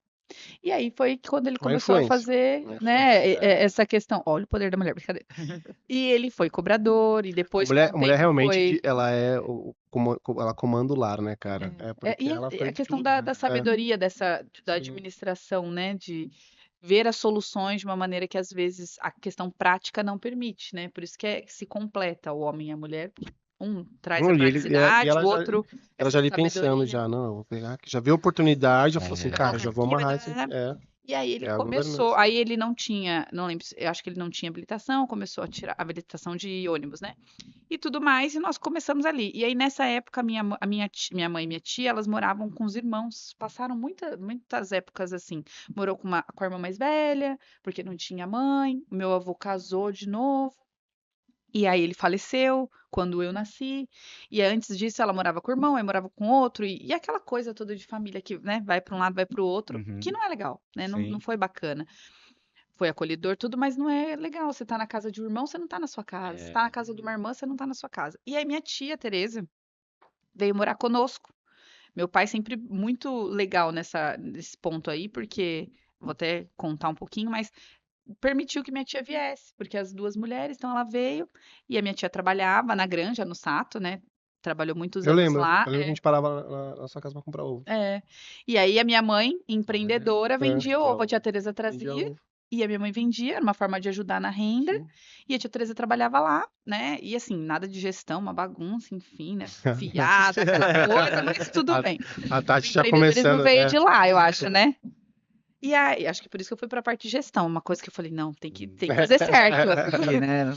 E aí foi quando ele Uma começou a influência. fazer, Uma né, influência. essa questão. Olha o poder da mulher, brincadeira. E ele foi cobrador, e A depois mulher, com a o mulher tempo realmente, foi. ela é ela comanda o lar, né, cara? É porque E ela a foi questão tudo, da, né? da sabedoria da Sim. administração, né? De ver as soluções de uma maneira que às vezes a questão prática não permite, né? Por isso que se completa o homem e a mulher. Um traz a E praticidade, o ela outro ela essa já ali pensando, sabedoria. já, não, eu vou pegar aqui. Já viu a oportunidade, já falou assim, Eu vou cara, já vou aqui, amarrar isso. e aí ele É a começou, governança. aí ele não tinha, não lembro, eu acho que ele não tinha habilitação, começou a tirar habilitação de ônibus, né? E tudo mais, e nós começamos ali. E aí nessa época minha mãe e minha tia, elas moravam com os irmãos, passaram muitas épocas assim. Morou com a irmã mais velha, porque não tinha mãe. O meu avô casou de novo. E aí ele faleceu quando eu nasci. E antes disso ela morava com o irmão, aí morava com outro. E aquela coisa toda de família que, né, vai para um lado, vai para o outro, Uhum. que não é legal, né? Não Sim. foi bacana. Foi acolhedor, tudo, mas não é legal. Você tá na casa de um irmão, você não tá na sua casa. Você tá na casa de uma irmã, você não tá na sua casa. E aí minha tia, Tereza, veio morar conosco. Meu pai sempre muito legal nesse ponto aí, porque vou até contar um pouquinho, mas permitiu que minha tia viesse, porque as duas mulheres, então ela veio, e a minha tia trabalhava na granja, no Sato, né? Trabalhou muitos Eu anos lembro. lá. Eu lembro que a gente parava na sua casa pra comprar ovo. E aí a minha mãe, empreendedora, vendia ovo. A tia Tereza Vendia trazia. ovo. E a minha mãe vendia, era uma forma de ajudar na renda. Sim. E a tia Tereza trabalhava lá, né? E assim, nada de gestão, uma bagunça, enfim, né? Fiada, aquela coisa, mas tudo bem. A O Tati já empreendedorismo começando. veio de lá, eu acho, né? E aí, acho que por isso que eu fui pra parte de gestão, uma coisa que eu falei, não, tem que fazer certo aqui, né?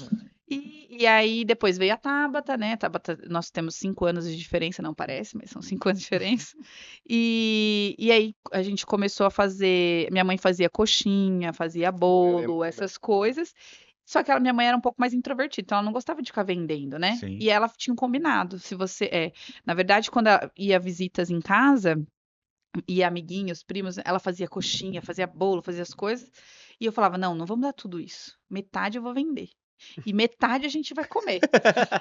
E aí depois veio a Tabata, né? Tabata, nós temos 5 anos de diferença, não parece, mas são 5 anos de diferença. E aí a gente começou a fazer. Minha mãe fazia coxinha, fazia bolo, essas coisas. Só que minha mãe era um pouco mais introvertida, então ela não gostava de ficar vendendo, né? Sim. E ela tinha um combinado. Se você. Na verdade, quando ia visitas em casa, e amiguinhos, primos, ela fazia coxinha, fazia bolo, fazia as coisas. E eu falava, não vamos dar tudo isso. Metade eu vou vender. E metade a gente vai comer.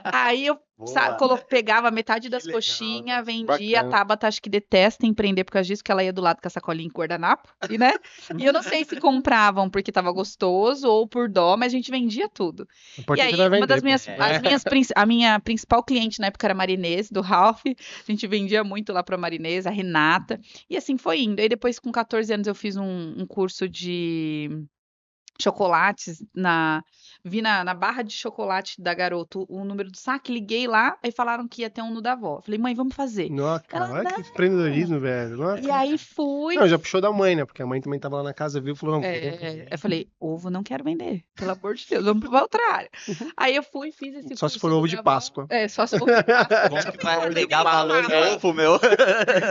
Aí eu Boa. pegava metade das Que legal, coxinhas, vendia. A Bacana. Tabata acho que detesta empreender por causa disso, que ela ia do lado com a sacolinha com guardanapo, e, né? E eu não sei se compravam porque tava gostoso ou por dó, mas a gente vendia tudo. O E importante aí, era uma das vender, pô. minhas, a minha principal cliente na época era a Marinês, do Ralph. A gente vendia muito lá pra Marinês, a Renata. E assim foi indo. Aí depois, com 14 anos, eu fiz um curso de chocolates vi na barra de chocolate da Garoto o número do saque, liguei lá, aí falaram que ia ter um no da avó. Falei, mãe, vamos fazer. Nossa, Ela, cara, olha que não. empreendedorismo, velho. E Nossa. aí fui. Não, já puxou da mãe, né? Porque a mãe também tava lá na casa, viu e falou, não, Eu falei, ovo não quero vender, pelo amor de Deus, vamos pra outra área. Aí eu fui, fiz esse só se curso for do ovo de da avó. Páscoa. Só se for ovo de Páscoa. Como que vai ligar valor no ovo, meu?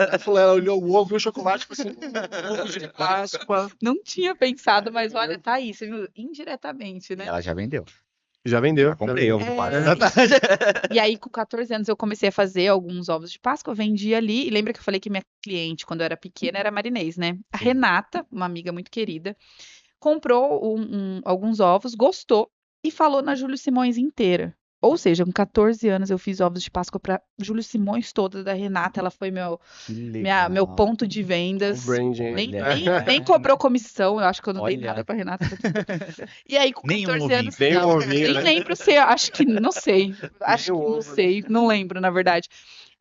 Ela falou, ela olhou o ovo e o chocolate, tipo assim, ovo de Páscoa. Não tinha pensado, mas olha, tá aí, você viu? Indiretamente, né? Ela já vendeu. Já vendeu. Já comprei ovo de É, Páscoa. E aí, com 14 anos, eu comecei a fazer alguns ovos de Páscoa, eu vendia ali. E lembra que eu falei que minha cliente, quando eu era pequena, era marinês, né? A Sim. Renata, uma amiga muito querida, comprou alguns ovos, gostou e falou na Júlio Simões inteira. Ou seja, com 14 anos eu fiz ovos de Páscoa para Júlio Simões toda da Renata. Ela foi meu ponto de O vendas. branding. Nem cobrou comissão, eu acho que eu não dei Olha. nada pra Renata. E aí, com Nenhum 14 anos. Bem não, ovinho, nem né? lembro se. Acho que. Não sei. Acho que Nem não ovo, sei. Não lembro, na verdade.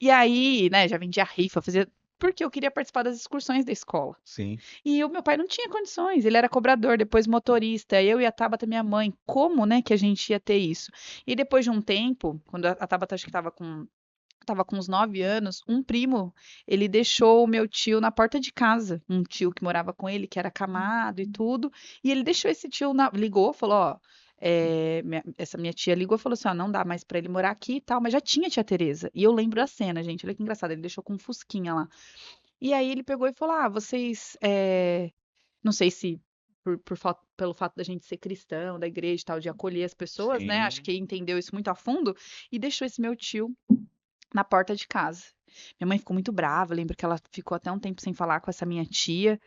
E aí, né, já vendia rifa, fazia. Porque eu queria participar das excursões da escola. Sim. E o meu pai não tinha condições, ele era cobrador, depois motorista, eu e a Tabata, minha mãe, como, né, que a gente ia ter isso? E depois de um tempo, quando a Tabata acho que estava com uns 9 anos, um primo, ele deixou o meu tio na porta de casa, um tio que morava com ele, que era camado e tudo, e ele deixou esse tio, ligou, falou, ó, essa minha tia ligou e falou assim, ó, não dá mais pra ele morar aqui e tal, mas já tinha tia Tereza, e eu lembro da cena, gente, olha que engraçado, ele deixou com um fusquinha lá. E aí ele pegou e falou, vocês, não sei se pelo fato da gente ser cristão, da igreja e tal, de acolher as pessoas, né, acho Sim. que entendeu isso muito a fundo, e deixou esse meu tio na porta de casa. Minha mãe ficou muito brava, eu lembro que ela ficou até um tempo sem falar com essa minha tia,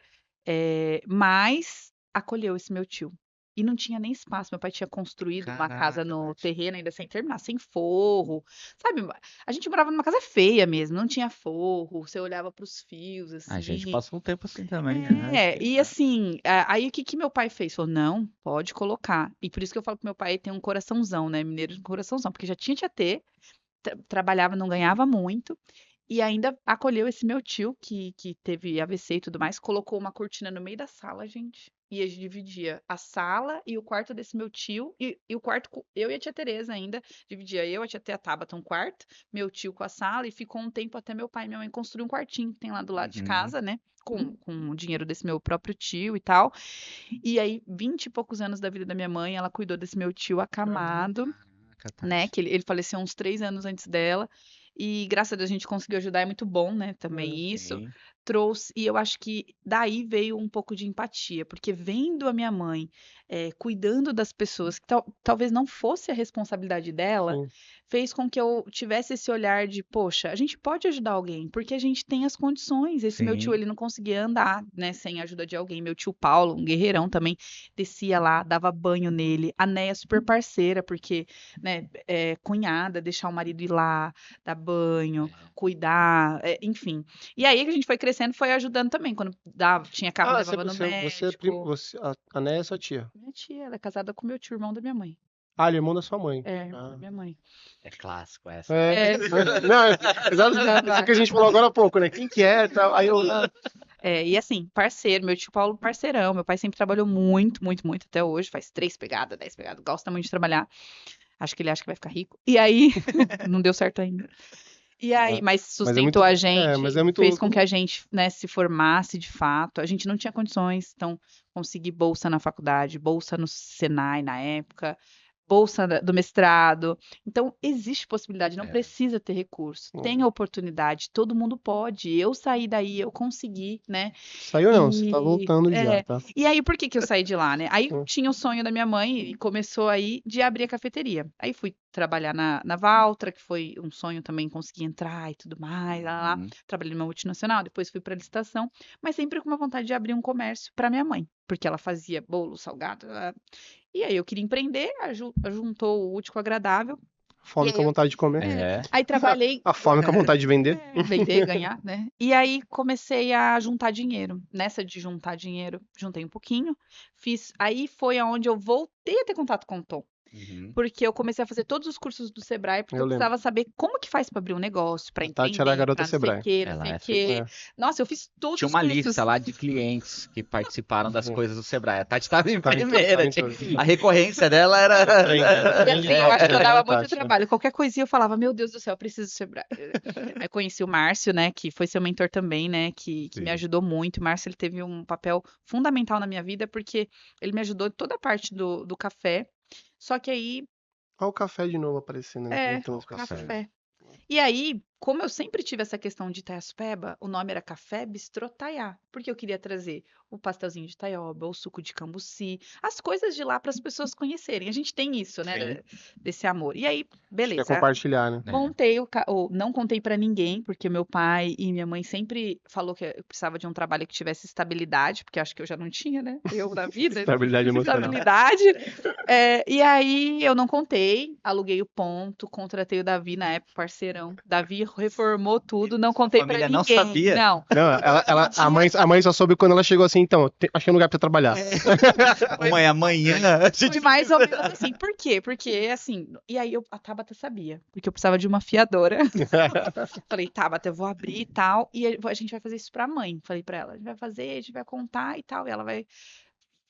mas acolheu esse meu tio. E não tinha nem espaço. Meu pai tinha construído uma casa Caraca, no Nath. terreno, ainda sem terminar, sem forro. Sabe? A gente morava numa casa feia mesmo, não tinha forro. Você olhava para os fios, A gente assim. passou um tempo assim também, né? E assim, aí o que que meu pai fez? Falou, não, pode colocar. E por isso que eu falo que meu pai tem um coraçãozão, né? Mineiro de coraçãozão, porque já tinha Tietê, trabalhava, não ganhava muito. E ainda acolheu esse meu tio, que teve AVC e tudo mais, colocou uma cortina no meio da sala, gente. E a gente dividia a sala e o quarto desse meu tio, e o quarto, eu e a tia Tereza ainda, dividia eu, a tia Tabata um quarto, meu tio com a sala, e ficou um tempo até meu pai e minha mãe construir um quartinho que tem lá do lado de Uhum. casa, né? Com o dinheiro desse meu próprio tio e tal. E aí, 20 e poucos anos da vida da minha mãe, ela cuidou desse meu tio acamado, Caraca, né? Tati. Que ele faleceu uns 3 anos antes dela. E graças a Deus a gente conseguiu ajudar, é muito bom, né? Também isso. Sim. Trouxe, e eu acho que daí veio um pouco de empatia, porque vendo a minha mãe cuidando das pessoas, que talvez não fosse a responsabilidade dela, Sim. fez com que eu tivesse esse olhar de, poxa, a gente pode ajudar alguém, porque a gente tem as condições. Esse meu tio, Sim. ele não conseguia andar, né, sem a ajuda de alguém. Meu tio Paulo, um guerreirão também, descia lá, dava banho nele. A Néia, super parceira, porque, né, cunhada, deixar o marido ir lá, dar banho, cuidar, enfim. E aí que a gente foi crescendo, foi ajudando também. Quando tinha carro, Ah, levava no médico. a Néia é sua tia. Minha tia, ela é casada com meu tio, irmão da minha mãe. Ah, ele é irmão da sua mãe. Irmão da minha mãe. É clássico essa. Não, exatamente. Isso que a gente falou agora há pouco, né? Quem que é? Tal. Aí eu. E assim, parceiro, meu tio Paulo, parceirão. Meu pai sempre trabalhou muito, muito, muito até hoje. Faz 3 pegadas, 10 pegadas. Gosta muito de trabalhar. Acho que ele acha que vai ficar rico. E aí, não deu certo ainda. E aí, mas sustentou a gente, mas é muito fez louco. com que a gente, né, se formasse de fato. A gente não tinha condições, então consegui bolsa na faculdade, bolsa no Senai na época, bolsa do mestrado. Então, existe possibilidade, não precisa ter recurso. Tem oportunidade, todo mundo pode. Eu saí daí, eu consegui, né? Saiu não, você tá voltando já, tá? E aí, por que que eu saí de lá, né? Aí tinha o sonho da minha mãe e começou aí de abrir a cafeteria. Aí fui trabalhar na Valtra, que foi um sonho também conseguir entrar e tudo mais, lá. Trabalhei numa multinacional, depois fui para licitação, mas sempre com uma vontade de abrir um comércio para minha mãe, porque ela fazia bolo, salgado. E aí eu queria empreender, juntou o útil com o agradável. Fome com a vontade de comer. Aí trabalhei. A fome com a vontade de vender. Vender, ganhar, né? E aí comecei a juntar dinheiro. Nessa de juntar dinheiro, juntei um pouquinho. Aí foi aonde eu voltei a ter contato com o Tom. Porque eu comecei a fazer todos os cursos do Sebrae, porque eu precisava saber como que faz para abrir um negócio, para empreender, Tati era a garota pra não sei Sebrae. o quê, não sei o quê. Nossa, eu fiz todos Tinha os uma cursos. lista lá de clientes que participaram das coisas do Sebrae. A Tati estava em primeira. A recorrência dela era... Eu acho que eu dava muito trabalho. Qualquer coisinha eu falava, meu Deus do céu, eu preciso do Sebrae. Aí conheci o Márcio, né, que foi seu mentor também, né, que me ajudou muito. O Márcio, ele teve um papel fundamental na minha vida, porque ele me ajudou em toda a parte do café. Só que aí... Olha o café de novo aparecendo, né? Café. E aí, como eu sempre tive essa questão de Itaiaçupeba, o nome era Café Bistrô Taiá, porque eu queria trazer o pastelzinho de taioba, o suco de cambuci, as coisas de lá para as pessoas conhecerem. A gente tem isso, né, desse amor. E aí, beleza. Quer compartilhar, né? Montei não contei para ninguém, porque meu pai e minha mãe sempre falou que eu precisava de um trabalho que tivesse estabilidade, porque acho que eu já não tinha, né? Eu na vida. Estabilidade emocional. Estabilidade. E aí eu não contei, aluguei o ponto, contratei o Davi na época, parceirão. Davi reformou tudo, não contei para ninguém. Não sabia. Não. A mãe só soube quando ela chegou assim, então, achei um lugar pra trabalhar. Mãe, amanhã... Foi mais ou menos assim. Por quê? Porque, assim, e aí a Tabata sabia, porque eu precisava de uma fiadora. Falei, Tabata, eu vou abrir e tal, e a gente vai fazer isso pra mãe. Falei pra ela, a gente vai fazer, a gente vai contar e tal, e ela vai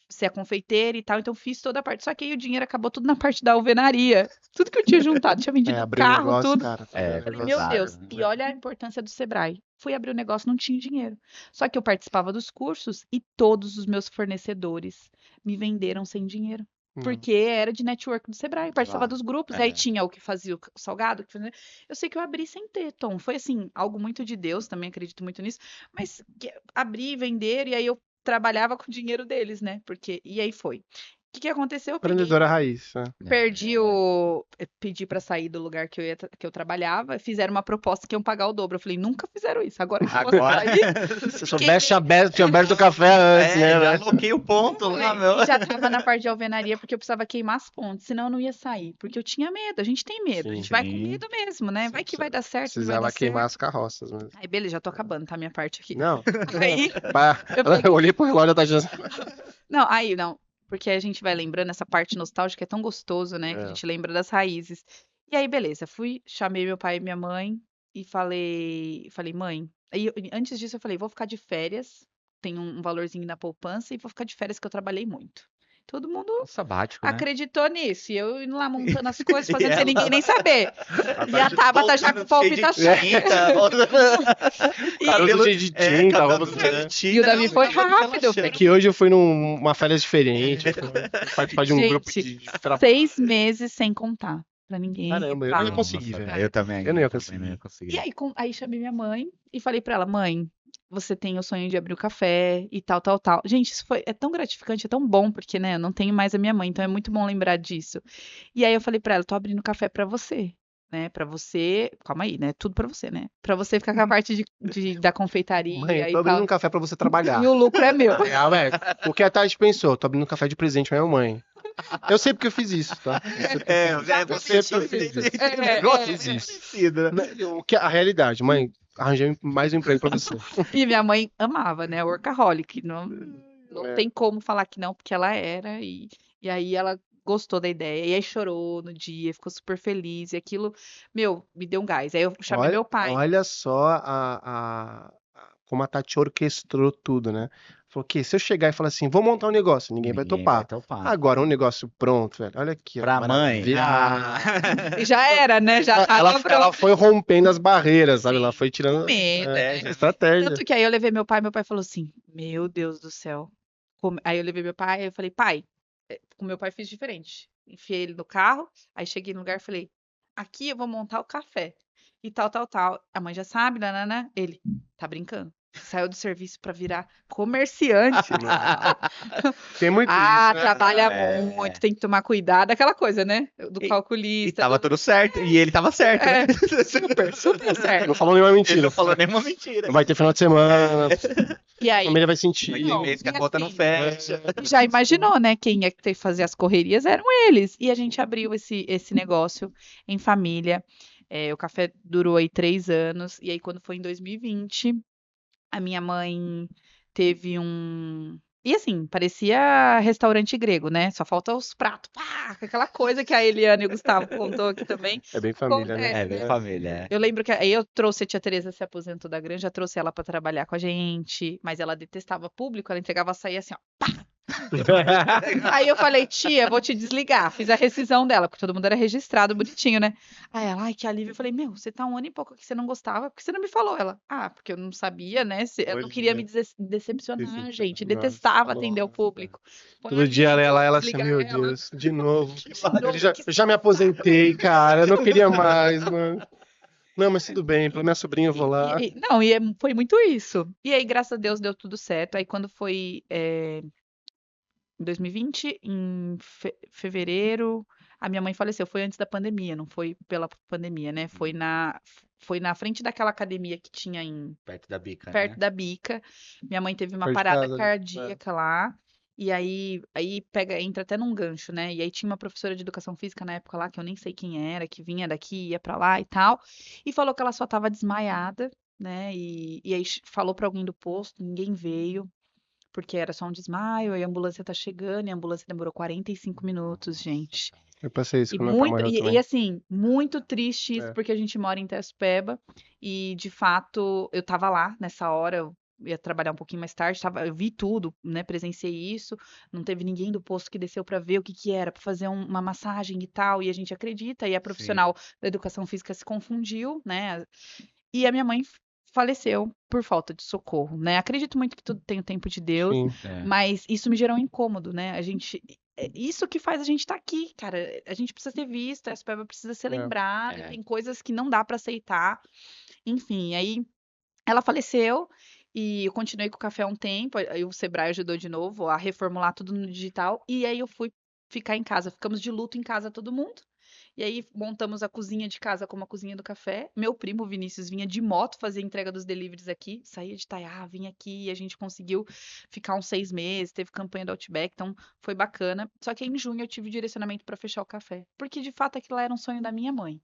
ser a confeiteira e tal, então fiz toda a parte. Só que aí o dinheiro acabou tudo na parte da alvenaria. Tudo que eu tinha juntado, tinha vendido carro, negócio, tudo. Cara, Falei, meu Deus, e olha a importância do Sebrae. Fui abrir o negócio, não tinha dinheiro. Só que eu participava dos cursos e todos os meus fornecedores me venderam sem dinheiro. Porque era de network do Sebrae, participava dos grupos, aí tinha o que fazia o salgado, eu sei que eu abri sem ter, Tom, foi assim, algo muito de Deus, também acredito muito nisso, mas abri, vender, e aí eu trabalhava com o dinheiro deles, né, e aí foi. O que aconteceu? Eu Empreendedora raiz, né? Pedi pra sair do lugar que eu trabalhava, fizeram uma proposta que iam pagar o dobro. Eu falei, nunca fizeram isso, agora que eu posso sair. Se soubesse, tinha aberto o café antes, né? Já aloquei o ponto lá, meu. E já tava na parte de alvenaria, porque eu precisava queimar as pontes, senão eu não ia sair, porque eu tinha medo, a gente tem medo, a gente vai com medo mesmo, né? Vai que vai dar certo, não vai dar Precisava queimar certo. as carroças mesmo. Aí, beleza, já tô acabando, tá, minha parte aqui. Não. Aí, Eu olhei pro relógio, tá dizendo... não. Porque a gente vai lembrando, essa parte nostálgica é tão gostoso, né? Que a gente lembra das raízes. E aí, beleza, chamei meu pai e minha mãe e falei, mãe. Aí, antes disso, eu falei, vou ficar de férias, tem um valorzinho na poupança e vou ficar de férias que eu trabalhei muito. Todo mundo sabático, né? acreditou nisso. E eu indo lá montando as coisas, fazendo sem ninguém nem saber. E a Tabata já com palpitação. Cabelo cheio de tinta, roupa E o Davi foi rápido. É que hoje eu fui numa férias diferente, participar de um grupo de trabalho. 6 meses sem contar pra ninguém. Caramba, eu não ia conseguir, velho. Eu também. Eu não ia conseguir. E aí chamei minha mãe e falei pra ela, mãe, você tem o sonho de abrir o café e tal. Gente, isso é tão gratificante, é tão bom, porque, né, eu não tenho mais a minha mãe, então é muito bom lembrar disso. E aí eu falei pra ela, tô abrindo café pra você, né, pra você, calma aí, né, tudo pra você, né, pra você ficar com a parte da confeitaria Mãe, e tô abrindo tal. um café pra você trabalhar. E o lucro é meu. Velho, o que a Tati pensou? Tô abrindo um café de presente pra minha mãe. Eu sei porque eu fiz isso, tá? Você fiz isso. A realidade, mãe, arranjei mais um emprego pra você. E minha mãe amava, né, workaholic, não tem como falar que não, porque ela era, e aí ela gostou da ideia, e aí chorou no dia, ficou super feliz, e aquilo, me deu um gás. Aí eu chamei meu pai. Olha só como a Tati orquestrou tudo, né? Falou que se eu chegar e falar assim, vou montar um negócio, ninguém vai topar. Agora um negócio pronto, velho. Olha aqui. Pra mãe. Já era, né? Já tava pronto. Ela foi rompendo as barreiras, sabe? Ela foi tirando estratégia. Tanto que aí eu levei meu pai falou assim, meu Deus do céu. Aí eu levei meu pai, eu falei, pai, com meu pai fiz diferente. enfiei ele no carro, aí cheguei no lugar e falei, aqui eu vou montar o café. E tal, tal, tal. A mãe já sabe, nanana. Ele, tá brincando. Saiu do serviço pra virar comerciante. Tem muito Ah, isso, né? trabalha É. muito, tem que tomar cuidado. Aquela coisa, né? Do E calculista. tava tudo certo. E ele tava certo, né? É, super, super certo. Não falou nenhuma Ele mentira. não falou nenhuma mentira. Não vai ter final de semana, E a aí, família vai sentir. Vai ter Não, mês que a e conta não assim, fecha. já imaginou, né? Quem ia ter que fazer as correrias eram eles. E a gente abriu esse negócio em família. O café durou aí 3 anos. E aí, quando foi em 2020, a minha mãe teve um. E assim, parecia restaurante grego, né? Só falta os pratos, pá, aquela coisa que a Eliana e o Gustavo contou aqui também. É bem família, né? É, Acontece, bem né? família, é. Eu lembro que aí eu trouxe a tia Tereza, se aposentou da Granja, trouxe ela pra trabalhar com a gente, mas ela detestava público, ela entregava açaí assim, ó. Aí eu falei, tia, vou te desligar. Fiz a rescisão dela, porque todo mundo era registrado, bonitinho, né? Aí ela, ai, que alívio. Eu falei, meu, você tá um ano e pouco aqui, você não gostava, por que você não me falou? Ela, porque eu não sabia, né? Eu não Pois queria é. me decepcionar, gente. Nossa, Detestava atender o nossa. público. Põe Todo ali, dia ela assim, desliga meu ela. Deus, de novo. Que De maravilha. novo, Eu já me aposentei, cara. Eu não queria mais, mano. Não, mas tudo bem. Pela minha sobrinha eu vou lá. Não, foi muito isso. E aí, graças a Deus, deu tudo certo. Aí, quando foi em 2020, em fevereiro, a minha mãe faleceu. Foi antes da pandemia, não foi pela pandemia, né? Foi na frente daquela academia que tinha Perto da bica, perto né? da bica. Minha mãe teve uma Perto de parada casa, né? cardíaca lá. E aí entra até num gancho, né? E aí tinha uma professora de educação física na época lá, que eu nem sei quem era, que vinha daqui, ia pra lá e tal, e falou que ela só tava desmaiada, né? E aí falou pra alguém do posto, ninguém veio, porque era só um desmaio, aí a ambulância tá chegando, e a ambulância demorou 45 minutos, gente. Eu passei isso E quando meu pai muito, morreu e também. assim, muito triste isso, É. porque a gente mora em Itaiçupeba, e de fato eu tava lá nessa hora, eu ia trabalhar um pouquinho mais tarde, eu vi tudo, né? Presenciei isso, não teve ninguém do posto que desceu pra ver o que que era, pra fazer uma massagem e tal, e a gente acredita, e a Sim. profissional da educação física se confundiu, né? E a minha mãe faleceu por falta de socorro, né? Acredito muito que tudo tem o tempo de Deus, Sim. É. mas isso me gerou um incômodo, né? Isso que faz a gente estar aqui, cara. A gente precisa ser vista, a SPEBA precisa ser lembrada, É. tem coisas que não dá pra aceitar. Enfim, aí ela faleceu e eu continuei com o café um tempo, aí o Sebrae ajudou de novo a reformular tudo no digital, e aí eu fui ficar em casa. Ficamos de luto em casa todo mundo. E aí montamos a cozinha de casa como a cozinha do café. Meu primo Vinícius vinha de moto fazer a entrega dos deliveries aqui, saía de Itaiá, vinha aqui e a gente conseguiu ficar uns 6 meses, teve campanha do Outback, então foi bacana. Só que em junho eu tive direcionamento para fechar o café, porque de fato aquilo era um sonho da minha mãe,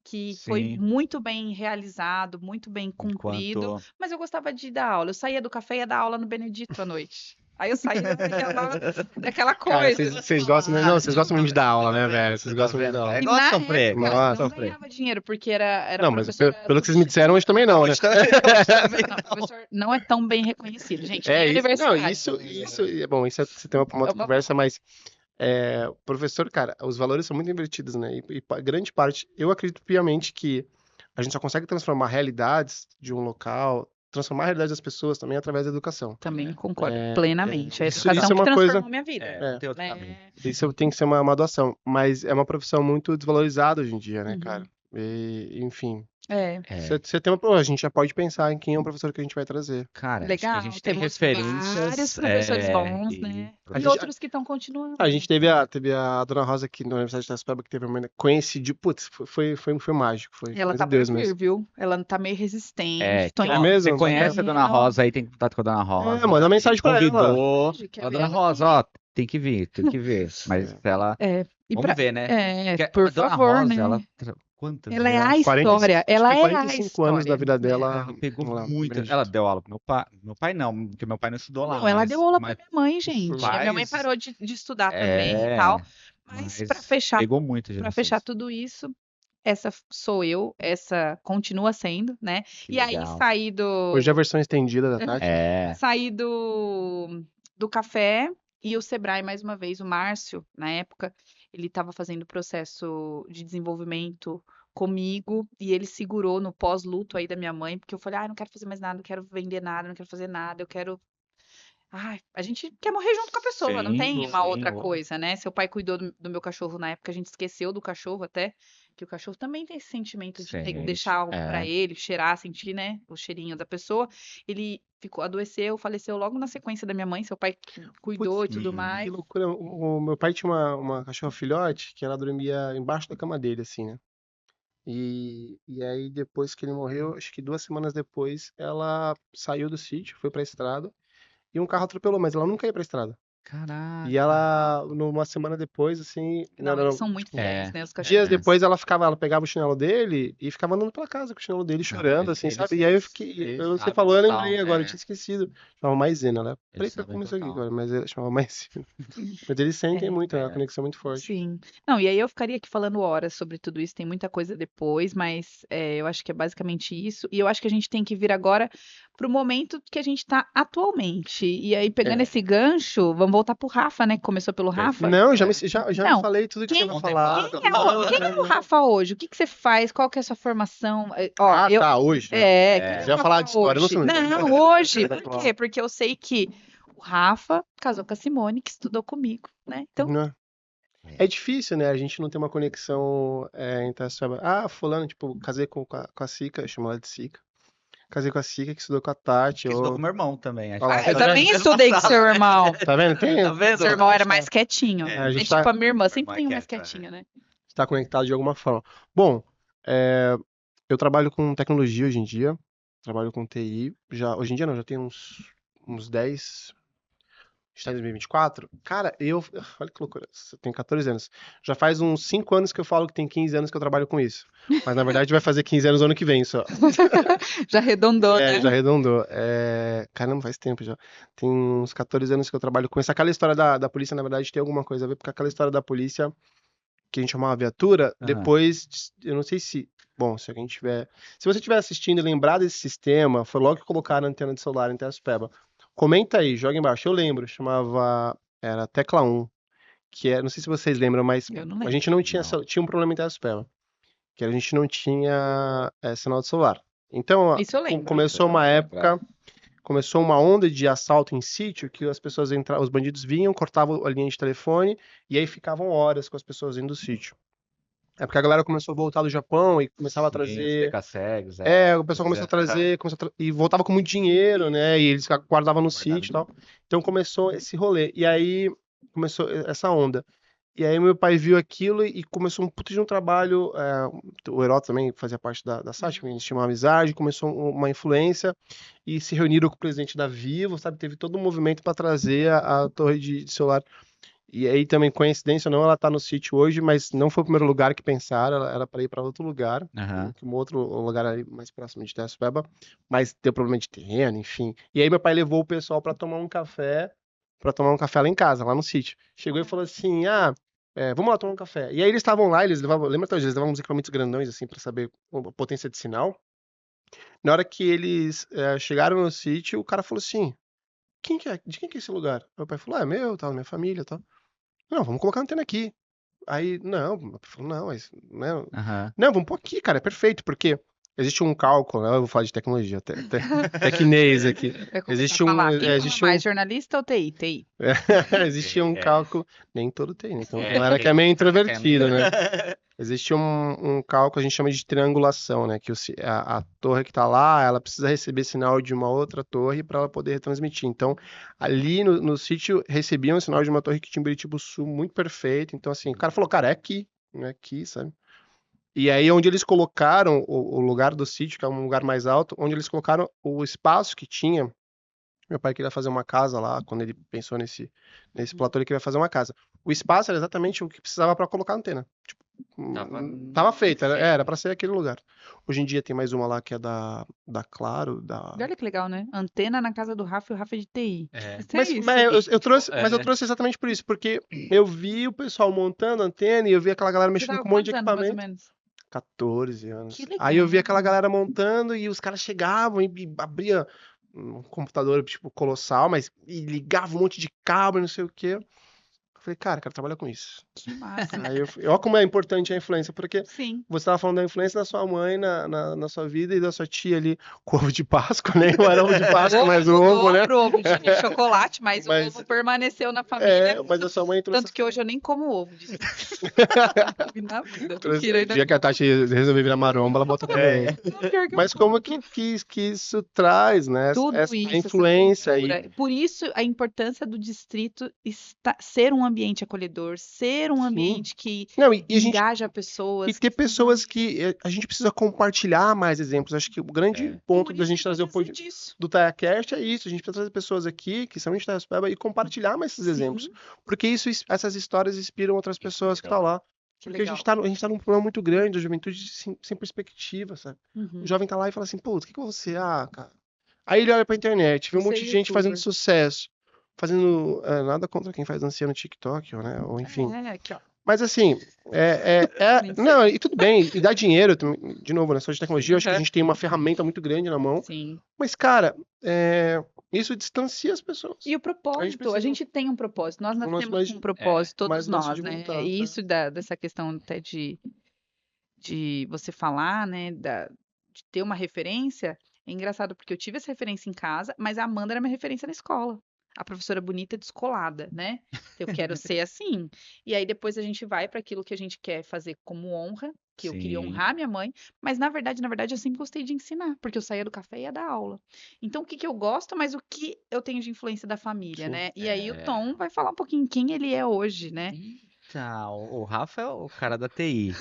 que foi Sim. muito bem realizado, muito bem cumprido, Enquanto. mas eu gostava de dar aula. Eu saía do café e ia dar aula no Benedito à noite. Aí eu saía ia lá daquela Cara, coisa. vocês gostam, né? Não, vocês gostam mesmo de dar aula, né, velho? Vocês Tá gostam mesmo de vendo? dar É aula. E igual na sofrer, época cara. Nossa. não Sofrer. ganhava dinheiro, porque era Não, mas professora pelo que vocês me disseram hoje também não, né? Hoje também Não, não. professor não é tão bem reconhecido, gente, É nem isso. Não, universitário. é bom, isso você tem uma É outra uma conversa, mas o professor, cara, os valores são muito invertidos, né? Grande parte, eu acredito piamente que a gente só consegue transformar realidades de um local, transformar a realidade das pessoas também através da educação. Também concordo É, plenamente. A isso educação é que uma coisa. transformou minha vida. Não tem outro Né? caminho. Isso tem que ser uma doação, mas é uma profissão muito desvalorizada hoje em dia, né, Uhum. cara? Enfim, É, você tem a gente já pode pensar em quem é o professor que a gente vai trazer. Cara, acho que a legal. gente tem Temos referências. vários professores bons, E né? E A gente- outros que estão continuando. A gente teve a Dona Rosa aqui na Universidade de Itaçupeba, que teve uma coincidiu, putz, foi mágico, foi Ela coisa tá de por Deus vir, mesmo. viu? Ela tá meio resistente. Tô É mesmo? Você conhece a Dona Menino. Rosa aí, tem contato com a Dona Rosa. Manda mensagem pra ela. Convidou. Quer A ver Dona ela Rosa, ó, tem que vir. Mas ela. E Vamos ver, né? Porque por a Dona favor, Rosa, né? ela. Quantas Ela é a vezes? 40, história. Ela acho que é a 45 anos da história. vida dela. Ela pegou lá, muito. Benedito. Ela deu aula pro meu pai. Meu pai não, porque meu pai não estudou lá. Não, ela deu aula mas pra minha mãe, gente. A minha mãe pais- parou de estudar também e tal. Mas para fechar, pegou muito para gerações. fechar tudo isso, essa sou eu, essa continua sendo, né? Que E aí legal. saí do Hoje é a versão estendida da Tati. saí do café e o Sebrae mais uma vez, o Márcio, na época, ele estava fazendo processo de desenvolvimento comigo e ele segurou no pós-luto aí da minha mãe, porque eu falei, não quero fazer mais nada, não quero vender nada, não quero fazer nada, eu quero Ai, a gente quer morrer junto com a pessoa, não Sim, tem uma sim, outra ó. coisa, né? Seu pai cuidou do meu cachorro na época, a gente esqueceu do cachorro até, que o cachorro também tem esse sentimento de Sente. deixar algo pra ele, cheirar, sentir, né, o cheirinho da pessoa. Ele adoeceu, faleceu logo na sequência da minha mãe, seu pai Putz, cuidou e tudo Uhum. mais. que loucura. O meu pai tinha uma cachorra filhote que ela dormia embaixo da cama dele, assim, né? E aí, depois que ele morreu, acho que 2 semanas depois, ela saiu do sítio, foi pra estrada, e um carro atropelou, mas ela nunca ia pra estrada. E Caraca. ela, numa semana depois, assim, Não, eles são muito fiéis, É, né, os dias cachorros. depois ela pegava o chinelo dele e ficava andando pela casa com o chinelo dele, Não, chorando, assim, eles, sabe? E aí eu fiquei, eles você sabem falou, eu total. lembrei agora, eu tinha esquecido. Chamava Maisena, né? Eles Peraí, sabem começou aqui total. agora, mas ela chamava Maisena. Mas eles sentem É. muito, né? Uma É. conexão muito forte. Sim. Não, e aí eu ficaria aqui falando horas sobre tudo isso, tem muita coisa depois, mas eu acho que é basicamente isso. E eu acho que a gente tem que vir agora pro momento que a gente está atualmente. E aí, pegando É. esse gancho, vamos voltar pro Rafa, né? Que começou pelo Rafa. Não, já, É. já Não, falei tudo que tinha pra Não tem falar. falado. quem é o Rafa hoje? O que que você faz? Qual que é a sua formação? Ó, Ah, tá, hoje, né? quem é Já o ia falar de Rafa história, eu não hoje? sou muito bom. Não, hoje. Por quê? Porque eu sei que o Rafa casou com a Simone, que estudou comigo, né? Então, Né? É difícil, né? A gente não tem uma conexão entre as... Ah, fulano, tipo, casei com a Sica, eu chamo ela de Sica. Casei com a Sica, que estudou com a Tati, Que estudou com ou... meu irmão também. A Olha lá, gente eu tá tá na também vendo? mesma estudei com sala. seu irmão. Tá vendo? Tá vendo? Seu irmão era mais quietinho. É, A É gente tipo tá, a minha irmã, meu sempre irmão é tem um mais quieto, quietinho, né? tá conectado de alguma forma. Bom, é, eu trabalho com tecnologia hoje em dia, trabalho com TI, já, hoje em dia não, já tem uns 10. Está em 2024? Cara, olha que loucura. Eu tenho 14 anos. Já faz uns 5 anos que eu falo que tem 15 anos que eu trabalho com isso. Mas na verdade vai fazer 15 anos ano que vem só. Já arredondou, né? Já arredondou. Caramba, faz tempo já. Tem uns 14 anos que eu trabalho com isso. Aquela história da polícia, na verdade, tem alguma coisa a ver, porque aquela história da polícia, que a gente chamava viatura, Aham. depois, eu não sei se. Bom, se alguém tiver. Se você estiver assistindo e lembrar desse sistema, foi logo que colocaram a antena de celular em Itaiaçupeba. Comenta aí, joga embaixo. Eu lembro, chamava. Era Tecla 1, que é. Não sei se vocês lembram, mas Eu não a lembro. gente não tinha. Não. Tinha um problema em Itaiaçupeba, que a gente não tinha sinal de celular. Então, ó, Isso eu lembro. começou uma época. Começou uma onda de assalto em sítio que as pessoas os bandidos vinham, cortavam a linha de telefone e aí ficavam horas com as pessoas dentro do sítio. É porque a galera começou a voltar do Japão e começava a Sim, os trazer. peca-cegos, O pessoal começou a trazer, e voltava com muito dinheiro, né? E eles guardavam no sítio e tal. Então começou esse rolê. E aí começou essa onda. E aí meu pai viu aquilo e começou um puta de um trabalho. O Herói também fazia parte da SAT, a gente tinha uma amizade, começou uma influência e se reuniram com o presidente da Vivo, sabe? Teve todo um movimento para trazer a torre de celular. E aí também, coincidência ou não, ela tá no sítio hoje, mas não foi o primeiro lugar que pensaram, ela era para ir para outro lugar, Aham. um outro lugar ali mais próximo de Itaiaçupeba, mas deu problema de terreno, enfim. E aí meu pai levou o pessoal para tomar um café lá em casa, lá no sítio. Chegou e falou assim: vamos lá tomar um café. E aí eles estavam lá, eles levavam, lembra até hoje, eles levavam uns equipamentos grandões assim para saber a potência de sinal. Na hora que eles chegaram no sítio, o cara falou assim: de quem que é esse lugar? Meu pai falou: é meu, tal, minha família, tal. Não, vamos colocar a antena aqui. Aí, não, meu pai falou, não, mas, né, Aham. não, vamos pôr aqui, cara, é perfeito, porque existe um cálculo, né, eu vou falar de tecnologia, tecnês aqui. Vai começar Existe a um, falar. Quem fala existe um, mais, jornalista ou TI? TI. existe um É. cálculo, nem todo tem, né, então É, tem galera que é meio introvertida, né. É. Existe um cálculo, a gente chama de triangulação, né? Que a torre que está lá, ela precisa receber sinal de uma outra torre para ela poder retransmitir. Então, ali no sítio, recebiam o sinal de uma torre que tinha em Biritiba Sul muito perfeito. Então, assim, o cara falou, cara, é aqui, sabe? E aí, onde eles colocaram o lugar do sítio, que é um lugar mais alto, onde eles colocaram o espaço que tinha. Meu pai queria fazer uma casa lá, quando ele pensou nesse platô, ele queria fazer uma casa. O espaço era exatamente o que precisava para colocar a antena. Tipo, tava feito, era para ser aquele lugar. Hoje em dia tem mais uma lá que é da Claro, E olha que legal, né? Antena na casa do Rafa e o Rafa é de TI. É. Isso é Mas, isso. mas eu trouxe, É. mas eu trouxe exatamente por isso, porque eu vi o pessoal montando a antena e eu vi aquela galera Você mexendo tava com um monte de quantos anos, mais ou equipamento. menos? 14 anos. Que legal. Aí eu vi aquela galera montando e os caras chegavam e abria um computador tipo colossal, mas e ligava um monte de cabo e não sei o quê. falei, cara, quero trabalhar com isso. Que massa. Aí olha como é importante a influência, porque Sim. você estava falando da influência da sua mãe na sua vida e da sua tia ali, com ovo de Páscoa, né? Não era ovo de Páscoa, mas o ovo, né? Ovo de chocolate, mas Mas- o ovo permaneceu na família. Mas a sua mãe trouxe. Tanto que hoje eu nem como ovo. De... na vida. trouxe Tira o ainda dia que a Tati resolveu virar maromba, ela bota também. pior que eu Mas como que isso traz, né? Tudo essa isso, essa influência aí. cultura. Por isso, a importância do distrito ser um ambiente acolhedor, ser um Sim. ambiente que Não, e a gente engaja pessoas. E ter pessoas que a gente precisa compartilhar mais exemplos. Acho que o grande ponto da gente trazer o podcast disso. do TaiaCast é isso. A gente precisa trazer pessoas aqui que são de Itaiaçupeba e compartilhar mais esses exemplos. Porque essas histórias inspiram outras pessoas que estão lá. Que Porque legal. a gente tá num problema muito grande da juventude sem perspectiva, sabe? Uhum. O jovem tá lá e fala assim, pô, o que você... Ah, cara... Aí ele olha pra internet, vê um Você monte é de gente youtuber. fazendo sucesso. Fazendo nada contra quem faz dancinha no TikTok, né? Ou enfim. É, aqui, ó. Mas assim, Nem sei. não, e tudo bem, e dá dinheiro, de novo, né? Só de tecnologia, eu acho que a gente tem uma ferramenta muito grande na mão. Sim. Mas, cara, isso distancia as pessoas. E o propósito, precisa- a gente tem um propósito, nós Nós- nascemos mas- com um propósito, mas todos nosso nós, de né? voltar, E isso dessa questão até de você falar, né, de ter uma referência, é engraçado porque eu tive essa referência em casa, mas a Amanda era minha referência na escola. A professora bonita descolada, né? Eu quero ser assim. E aí depois a gente vai para aquilo que a gente quer fazer como honra, que eu queria Sim. honrar minha mãe, mas na verdade eu sempre gostei de ensinar, porque eu saía do café e ia dar aula. Então o que que eu gosto, mas o que eu tenho de influência da família, Sim. né? E aí o Tom vai falar um pouquinho quem ele é hoje, né? Eita, o Rafa é o cara da TI.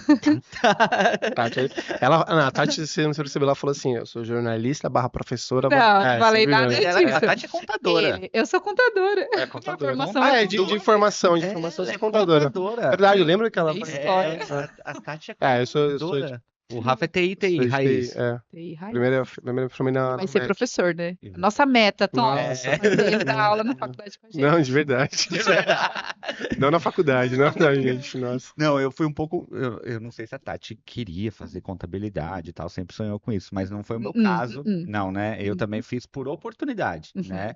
Tati, a Tati, você não percebeu, ela falou assim, eu sou jornalista / professora. Não, falei você nada viu, né? disso. A Tati é contadora. Eu sou contadora. É, contadora. Minha formação De informação, de informação, você é contadora. contadora. Verdade, eu lembro que ela... Tem história. A Tati é Ah, eu sou contadora. O Rafa é TI, sou de raiz. TI, é. TI raiz. Primeiro formei na Vai ser MEC. professor, né? Nossa meta, Tom. Nossa. Vai dar aula na faculdade com a gente. Não, de verdade. Não na faculdade, não, gente, nossa. Não, eu fui um pouco. Eu não sei se a Tati queria fazer contabilidade e tal, sempre sonhou com isso, mas não foi o meu caso. Não, né? Eu também fiz por oportunidade, né?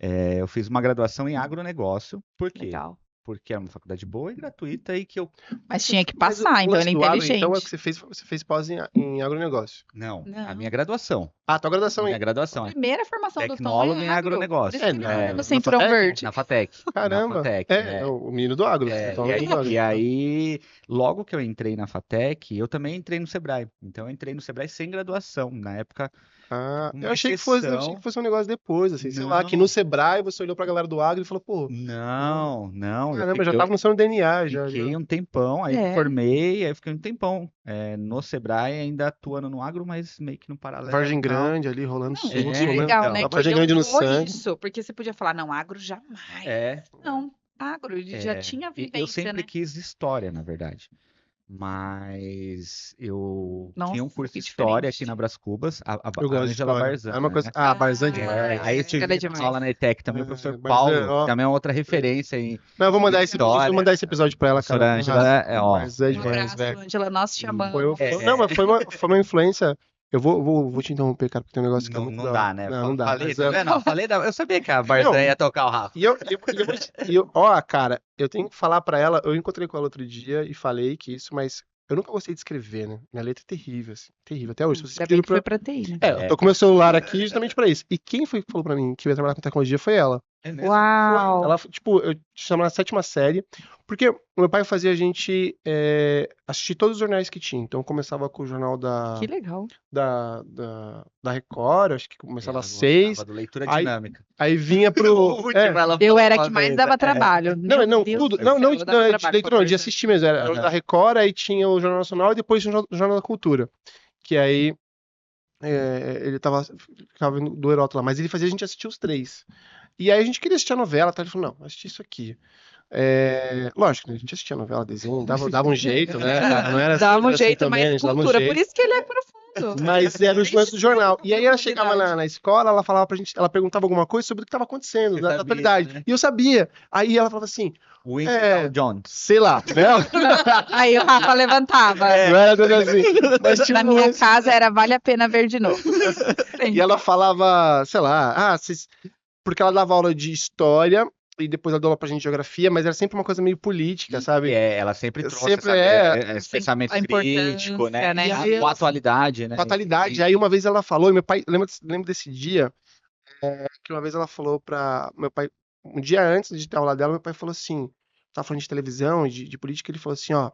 Eu fiz uma graduação em agronegócio. Por quê? Legal. Porque era uma faculdade boa e gratuita e que eu. Mas tinha que Mas passar, o então lance ele é do agro, inteligente. Então é que você fez pós em agronegócio. Não, a Não. minha graduação. Ah, tua graduação Minha aí. graduação. Primeira formação do Tom Tecnólogo é em agro. agronegócio. Por isso que ele É, tá no na Centrão FATEC? Verde. Na FATEC. Caramba. Na FATEC, né? O menino do agro. Então, menino do agro. E aí, logo que eu entrei na FATEC, eu também entrei no Sebrae. Então, eu entrei no Sebrae sem graduação. Na época, Ah, uma eu achei que fosse um negócio depois, assim, sei lá, Não. que no Sebrae você olhou pra galera do agro e falou, pô, não. caramba, já tava no seu DNA, já. Fiquei um tempão, aí formei, aí fiquei um tempão no Sebrae, ainda atuando no agro, mas meio que no paralelo. Vargem tal. Grande ali, rolando Não, suco, e É, legal, então. né? A Que Vargem ele Grande no usou sangue. isso, porque você podia falar, não, agro jamais. Não, agro, ele já tinha vivência, Eu sempre né? quis história, na verdade. Mas eu Nossa, tinha um curso que de história diferente. aqui na Brás Cubas, a Eu gosto de Ângela história. Barzan, É uma coisa... né? Ah, Barzan Ah, demais. Aí eu tive ela é demais. aula na ETEC também, o É, professor Barzan, Paulo, ó. também é outra referência em Não, eu vou mandar esse História. episódio pra ela, professora cara. Ângela, ó. Barzan Um demais, abraço, velho. Ângela, nós te amamos. Não, mas foi uma influência... Eu vou te interromper, cara, porque tem um negócio que é muito Não da dá, hora. né? Não dá. Falei, Mas, tá vendo? Eu sabia que a Barzan Não. ia tocar o Rafa. Ó, cara, eu tenho que falar pra ela, eu encontrei com ela outro dia e falei que isso, mas eu nunca gostei de escrever, né? Minha letra é terrível, assim, terrível, até hoje. Se você Ainda bem pedir que foi pra TI, né? eu tô com meu celular aqui justamente pra isso. E quem foi que falou pra mim que eu ia trabalhar com tecnologia foi ela. É mesmo? Uau! Ela, tipo, eu chamava na 7ª série, porque o meu pai fazia a gente assistir todos os jornais que tinha. Então começava com o jornal Que legal. da Record, acho que começava às Ela 6, gostava do leitura Aí- dinâmica. aí vinha pro... O último, ela Eu falou era uma que mais vez, dava trabalho. Não, Meu Deus tudo. do Não, céu, não, eu dava de trabalho leitura, não, de pra assistir mesmo. Era o da Record, aí tinha o Jornal Nacional e depois o Jornal da Cultura. Que aí ele ficava vendo do Heródoto lá, mas ele fazia a gente assistir os 3. E aí a gente queria assistir a novela, tá? Ele falou, não, assistir isso aqui. Lógico, né? A gente assistia a novela, desenho, dava um jeito, né? Não era Dava um assim jeito, também, a mas gente dava um cultura. jeito. Por isso que ele é profundo. Mas era os lances do jornal. E aí ela chegava Novidade. na escola, ela falava pra gente, ela perguntava alguma coisa sobre o que estava acontecendo, Você da sabia, atualidade. né? E eu sabia. Aí ela falava assim, O Winter Jones. sei lá, né? Aí o Rafa levantava. Não era tudo assim. Mas tinha Na um minha lance- casa era vale a pena ver de novo. E ela falava, sei lá, porque ela dava aula de história e depois ela deu aula pra gente de geografia, mas era sempre uma coisa meio política, sabe? Ela sempre trouxe Sempre esse pensamento a crítico, né? importância, né? E aí, Com a atualidade, né? fatalidade. Aí uma vez ela falou, e meu pai, lembro desse dia, que uma vez ela falou pra meu pai, um dia antes de ter aula dela, meu pai falou assim, tava falando de televisão, de política, ele falou assim, ó,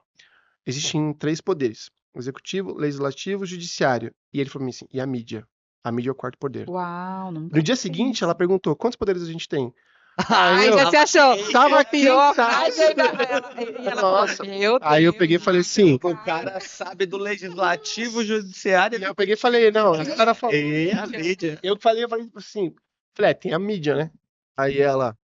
existem 3 poderes, executivo, legislativo, judiciário. E ele falou assim, e a mídia? A mídia é o 4º poder. Uau, No nunca dia pensei seguinte, ela nisso. perguntou, quantos poderes a gente tem? Ai, eu já se achou. tava Copiou a quentaço. frase e ela falou, Nossa. meu Aí eu peguei e Deus. falei assim, O cara sabe do legislativo, judiciário e eu peguei e falei, não, a cara falou. e a mídia. Eu falei assim, tem a mídia, né? Aí ela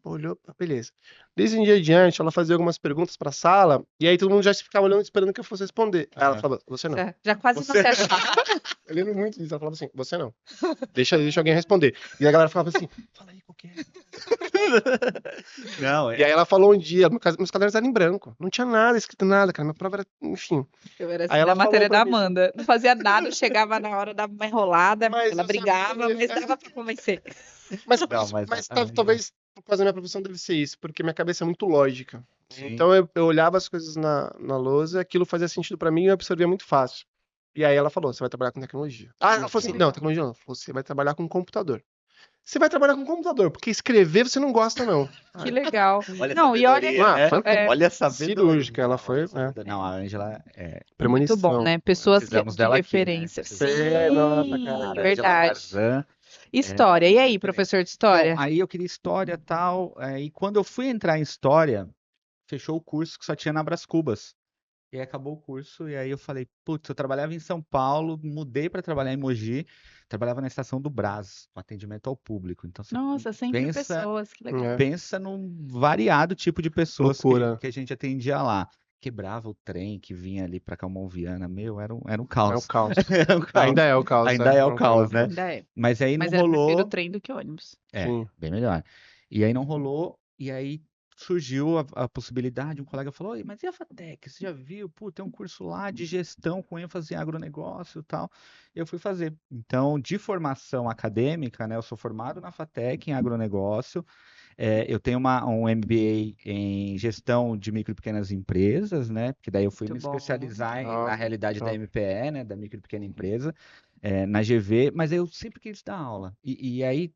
olhou, beleza. Desde um dia adiante, ela fazia algumas perguntas pra sala, e aí todo mundo já ficava olhando, esperando que eu fosse responder. Aí ela falava, você não. Já quase não Você- se achava. Eu lembro muito disso, ela falava assim, você não. Deixa alguém responder. E a galera falava assim, fala aí qual que é. Não, E aí ela falou um dia, meus cadernos eram em branco, não tinha nada escrito nada, cara, minha prova era, enfim. Eu era Aí assim, ela na matéria falou da pra mim. Amanda. Não fazia nada, chegava na hora, dava uma enrolada, Mas ela eu brigava, sabia, mas dava pra convencer. Mas, Não, talvez por causa da minha profissão deve ser isso, porque minha cabeça é muito lógica. Sim. Então eu olhava as coisas na lousa, aquilo fazia sentido pra mim e eu absorvia muito fácil. E aí ela falou, você vai trabalhar com tecnologia. Ah, ela falou assim, não, tecnologia não. Ela falou, você vai trabalhar com computador. Você vai trabalhar com computador, porque escrever você não gosta, não. Que legal. Olha a Não, e olha, sabedoria, né? fantástico. Olha a sabedoria. Cirúrgica, ela foi, Não, a Ângela é muito premonição. bom, né? Pessoas Precisamos de dela aqui, né? referência. Nossa, Sim, cara. Ângela verdade. Garzan. História. E aí, professor de história? Bom, aí eu queria história e tal. E quando eu fui entrar em história, fechou o curso que só tinha na Brás Cubas. E aí acabou o curso, e aí eu falei, putz, eu trabalhava em São Paulo, mudei para trabalhar em Mogi, trabalhava na estação do Brás, com atendimento ao público. Então você Nossa, sempre pensa, pessoas, que legal. É. pensa num variado tipo de pessoas Loucura. que a gente atendia lá. Quebrava o trem que vinha ali para Calmon-Viana, meu, era um É o caos. caos. Era um caos. Ainda é o caos. Ainda é o caos, né? Ainda é. Mas aí Mas não eu prefiro rolou. trem do que ônibus. Sim. Bem melhor. E aí não rolou, e aí surgiu a possibilidade, um colega falou, "Oi, mas e a FATEC? Você já viu? Pô, tem um curso lá de gestão com ênfase em agronegócio e tal." Eu fui fazer. Então, de formação acadêmica, né, eu sou formado na FATEC em agronegócio, eu tenho um MBA em gestão de micro e pequenas empresas, né, porque daí eu fui Muito me bom. especializar na Nossa, realidade da top. MPE, né, da micro e pequena empresa, na GV, mas eu sempre quis dar aula. E aí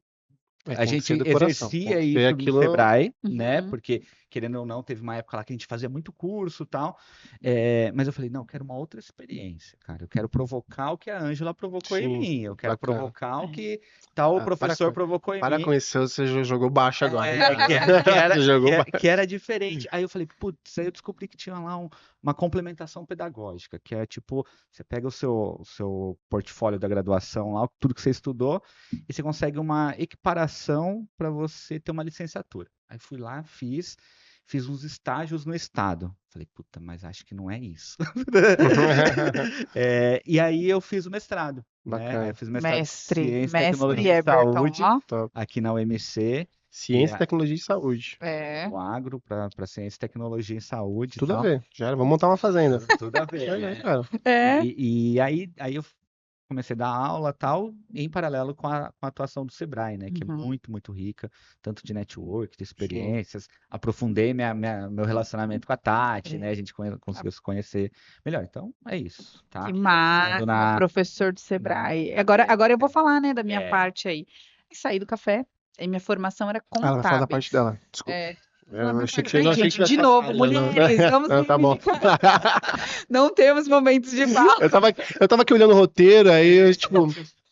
a Tem que gente ser do coração. Tem exercia que ser isso no aquilo. Sebrae, né? Uhum. Porque, querendo ou não, teve uma época lá que a gente fazia muito curso e tal. Mas eu falei, não, eu quero uma outra experiência, cara. Eu quero provocar o que a Ângela provocou em Sim, mim. Eu quero bacana. provocar o que tal Ah, professor provocou em Para mim. com isso, você já jogou baixo agora. Que Jogou que era diferente. Aí eu falei, putz, aí eu descobri que tinha lá uma complementação pedagógica, que é tipo, você pega o seu portfólio da graduação lá, tudo que você estudou, e você consegue uma equiparação para você ter uma licenciatura. Aí fui lá, fiz uns estágios no estado. Falei, puta, mas acho que não é isso. E aí eu fiz o mestrado, né? Aí Bacana. eu fiz mestrado em Mestre Ciência, Tecnologia e Everton, Saúde, ó. Top. aqui na UMC, Ciência, tecnologia e saúde. É. o agro para ciência, tecnologia e saúde e Tudo a tal. ver. Já era. Vamos montar uma fazenda. Tudo a ver, É, né? cara. É. E aí eu comecei a dar aula tal, em paralelo com a atuação do Sebrae, né? Que é Uhum. muito, muito rica, tanto de network, de experiências. Aprofundei meu relacionamento com a Tati, né? A gente conseguiu se conhecer melhor. Então, é isso, tá? Que massa, Sendo na- professor do Sebrae. Agora eu vou falar, né, da minha É. parte aí. Saí do café, e minha formação era Ah, ela vai falar da contábeis. parte dela. Desculpa. É. Eu achei que Ai, não achei gente, que de ia novo, falar, mulheres, vamos Não, tá bom. Não temos momentos de fala. Eu tava aqui olhando o roteiro, aí eu, tipo.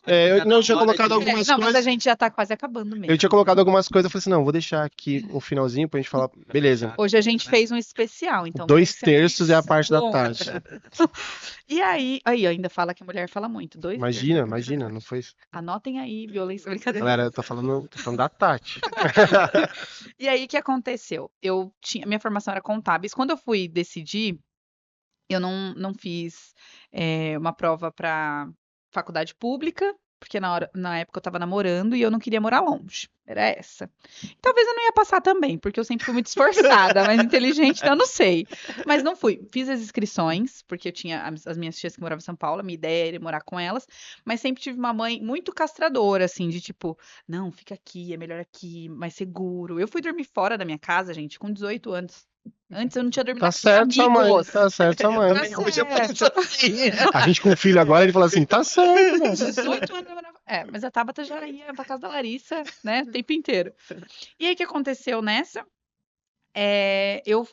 Eu tinha colocado algumas Não, mas a coisas. gente já tá quase acabando mesmo. Eu tinha colocado algumas coisas, eu falei assim, não, vou deixar aqui o finalzinho pra gente falar. Beleza. Hoje a gente fez um especial, então. 2/3 é a parte da Bom. tarde. E aí ainda fala que a mulher fala muito. 2/3. Imagina, não foi isso. Anotem aí, violência, brincadeira. Galera, eu tô falando da Tati. E aí, o que aconteceu? Minha formação era contábeis. Quando eu fui decidir, eu não fiz uma prova para faculdade pública porque na época eu tava namorando e eu não queria morar longe. Era essa. Talvez eu não ia passar também, porque eu sempre fui muito esforçada, mas inteligente, então eu não sei. Mas não fui. Fiz as inscrições, porque eu tinha as minhas tias que moravam em São Paulo, a minha ideia era ir morar com elas, mas sempre tive uma mãe muito castradora, assim, de tipo, não, fica aqui, é melhor aqui, mais seguro. Eu fui dormir fora da minha casa, gente, com 18 anos. Antes eu não tinha dormido Tá na casa certo, de sua mãe. amigos. Tá certo, sua mãe. Tá Hoje eu certo. penso assim. A gente com filho agora, ele fala assim, tá certo, mano. 18 anos eu morava. Mas a Tabata já ia pra casa da Larissa, né, o tempo inteiro. E aí o que aconteceu nessa? Eu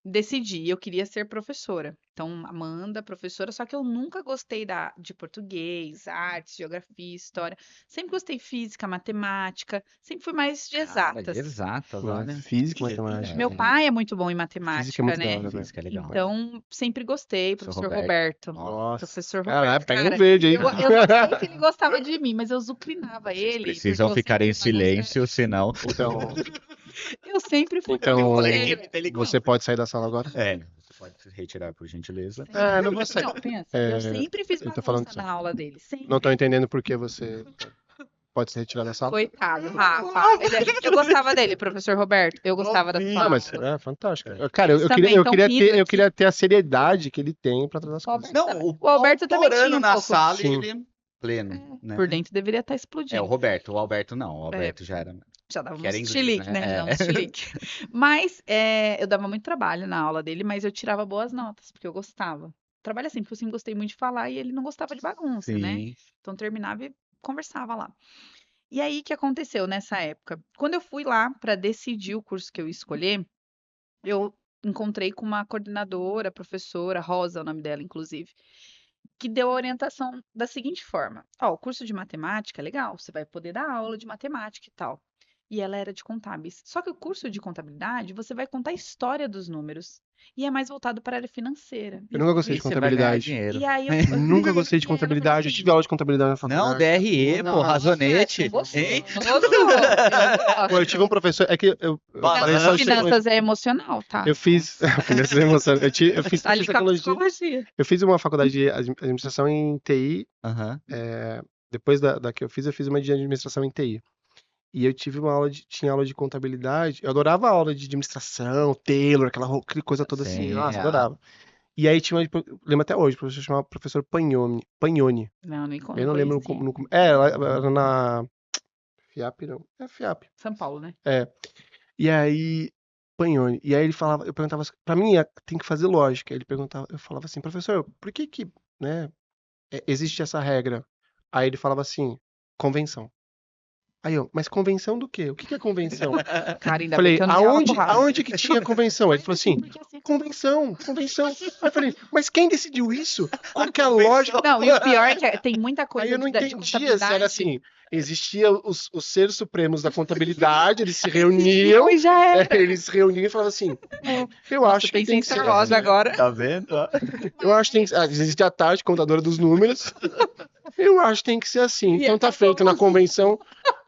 decidi, eu queria ser professora. Então, Amanda, professora, só que eu nunca gostei de português, artes, geografia, história. Sempre gostei de física, matemática, sempre fui mais de Cara, exatas. exatas, olha. Física, matemática. Meu pai é muito bom em Física é matemática, muito né? da hora, velho. Física é legal. Então, sempre gostei, Professor professor Roberto. Nossa. Professor Caralho, Roberto. pega Cara, no verde aí. eu não sei se ele gostava de mim, mas eu zucrinava Vocês ele. precisam porque eu ficar em sempre baguncei. silêncio, senão. Então, Eu sempre fui Então, bagunceira. você pode sair da sala agora? Você pode se retirar, por gentileza. Não vou sair. Não, pensa, É, eu sempre fiz eu tô falando bagunça sério. na aula dele, sempre. Não tô entendendo por que você pode se retirar da sala. Coitado, Rafa. Eu gostava dele, professor Roberto. Eu gostava da sua Não, mas aula. é fantástico. Cara, eu também queria, eu tão queria rindo ter, eu aqui. queria ter a seriedade que ele tem pra tratar as coisas. Não, o Alberto também tinha Alborano um na pouco. sala Sim. e ele pleno, né? Por dentro deveria estar É, explodindo. o Roberto. O Alberto não. O Alberto já era. Já dava que era uns inglês, chilique, né? né? É. Dava uns chilique. Mas eu dava muito trabalho na aula dele, mas eu tirava boas notas, porque eu gostava. Trabalho assim, porque eu sempre gostei muito de falar e ele não gostava de bagunça, né? Sim. Então terminava e conversava lá. E aí, o que aconteceu nessa época? Quando eu fui lá para decidir o curso que eu ia escolher, eu encontrei com uma coordenadora, professora, Rosa, é o nome dela, inclusive, que deu a orientação da seguinte forma: ó, o curso de matemática é legal, você vai poder dar aula de matemática e tal. E ela era de contábeis. Só que o curso de contabilidade, você vai contar a história dos números. E é mais voltado para a área financeira. Eu nunca gostei E de você vai ganhar contabilidade. dinheiro. E aí Nunca gostei de E aí ela falou contabilidade. Eu assim, tive aula de contabilidade na Não, faculdade. DRE, pô, Nossa, razonete. Você Hein? Pô, eu tive um professor. É que eu falei só Finanças é emocional, tá? eu fiz. Finanças emocionais. Eu fiz Tá ali com a tecnologia. psicologia. Eu fiz uma faculdade de administração em TI. Aham. Depois da que eu fiz uma de administração em TI. E eu tive tinha aula de contabilidade. Eu adorava a aula de administração, Taylor, aquela coisa toda assim. Sim, Nossa, é. adorava. E aí tinha lembro até hoje, o professor chamava professor Pagnoni. Não, nem Eu não lembro conheci. como. Ela era na FIAP, não. É FIAP. São Paulo, né? E aí, Pagnoni. E aí ele falava, eu perguntava assim, pra mim tem que fazer lógica. Ele perguntava, eu falava assim, professor, por que né, existe essa regra? Aí ele falava assim, convenção. Aí eu, mas convenção do quê? O que é convenção? Cara, ainda bem Falei, que eu não ia aula porrada. aonde que tinha convenção? Aí ele falou assim, Porque assim, convenção. Aí eu falei, mas quem decidiu isso? Qual que é a lógica? não, e o pior é que tem muita coisa Aí eu não de entendia se contabilidade. era assim, existia os seres supremos da contabilidade, eles se reuniam, E já era. eles se reuniam e falavam assim, eu acho que Pensei tem em que ser Star Wars assim. agora. Tá vendo? Eu acho que tem que existe a Tati, contadora dos números. Eu acho que tem que ser assim. E Então tá acabou feito na assim. convenção.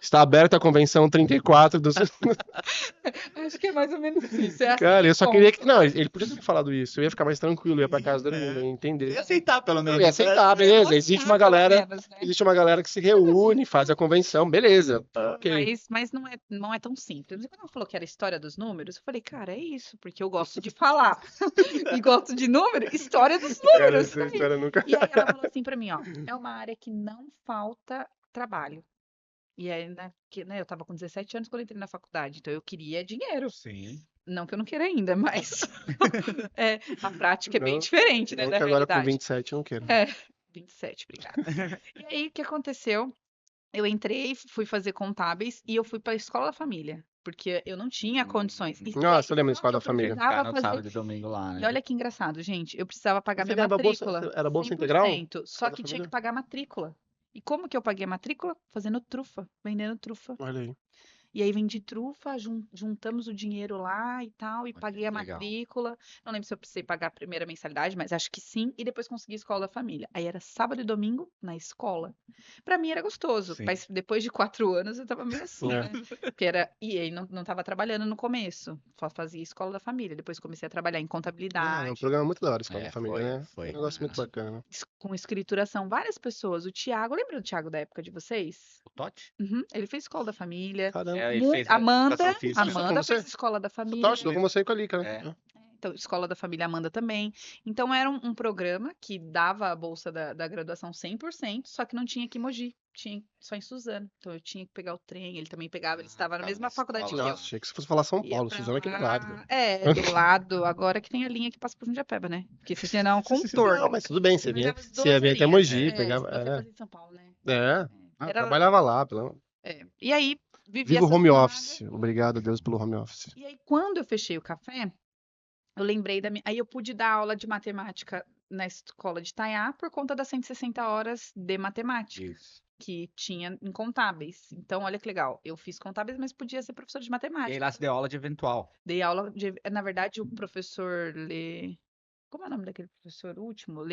Está aberta a convenção 34 dos. Acho que é mais ou menos isso. É assim Cara, eu só que queria que. Não, ele podia ter me falado isso. Eu ia ficar mais tranquilo, eu ia pra casa dormindo, eu ia entender. E aceitar, pelo menos. Eu ia aceitar, beleza. Existe uma galera. pelo menos, né? Existe uma galera que se reúne, faz a convenção, beleza. Ok. Mas não é tão simples. E quando ela falou que era história dos números, eu falei, cara, é isso, porque eu gosto de falar e gosto de número, história dos Cara, números. essa história nunca. E aí ela falou assim pra mim, ó, é uma área que não falta trabalho. E aí, eu tava com 17 anos quando eu entrei na faculdade, então eu queria dinheiro. Sim. Não que eu não queira ainda, mas a prática é bem Não, diferente, né, Não da que agora com realidade. 27 eu não quero. 27, obrigada. E aí, o que aconteceu? Eu entrei, fui fazer contábeis e eu fui para a escola da família, porque eu não tinha condições. E Nossa, eu lembro da só escola que eu da família. precisava Ficar no fazer- sábado e domingo lá, né? E olha que engraçado, gente. Eu precisava pagar Você minha ganhava matrícula. era bolsa integral? 100%. Só Escola da que tinha que família? pagar a matrícula. E como que eu paguei a matrícula? Fazendo trufa, vendendo trufa. Olha aí. E aí vendi trufa, juntamos o dinheiro lá e tal, e Olha, paguei a que legal. matrícula. Não lembro se eu precisei pagar a primeira mensalidade, mas acho que sim. E depois consegui a escola da família. Aí era sábado e domingo na escola. Pra mim era gostoso, Sim. mas depois de 4 anos eu tava meio assim, É. né? Porque era, e aí não tava trabalhando no começo, só fazia escola da família. Depois comecei a trabalhar em É um contabilidade, programa muito da hora, Escola da É, Família, foi, né? foi. Um negócio muito bacana. com escrituração, várias pessoas. O Thiago, lembra do Thiago da época de vocês? O Totti? Uhum, ele fez escola da família. Caramba. Ele fez Amanda, educação física. Estudou com Amanda você? fez escola da Total, família. estudou com você e com a Lica, né? É. Então, escola da família Amanda também. Então, era um programa que dava a bolsa da graduação 100%, só que não tinha aqui em Mogi, tinha só em Suzano. Então, eu tinha que pegar o trem, ele também pegava, ele estava na ficava mesma na faculdade que escola. eu. Nossa, achei que você fosse falar São Ia Paulo, pra Suzano aqui do lado. lá. É, do lado, agora que tem a linha que passa por Jundiapeba, né? Porque se tinha um contorno. Não, mas tudo bem, você Pegava as ia duas até linhas. Mogi, É, pegava. se você fazia em São Paulo, né? É. Era, Trabalhava lá, pelo. E aí, vivi Viva o essa home saga. office. Obrigado, Deus, pelo home office. E aí, quando eu fechei o café, eu lembrei da minha. Aí eu pude dar aula de matemática na escola de Taiá por conta das 160 horas de matemática Isso. que tinha em contábeis. Então, olha que legal. Eu fiz contábeis, mas podia ser professor de E aí matemática. lá se deu aula de eventual. Dei aula de. Na verdade, o professor Como é o nome daquele professor último?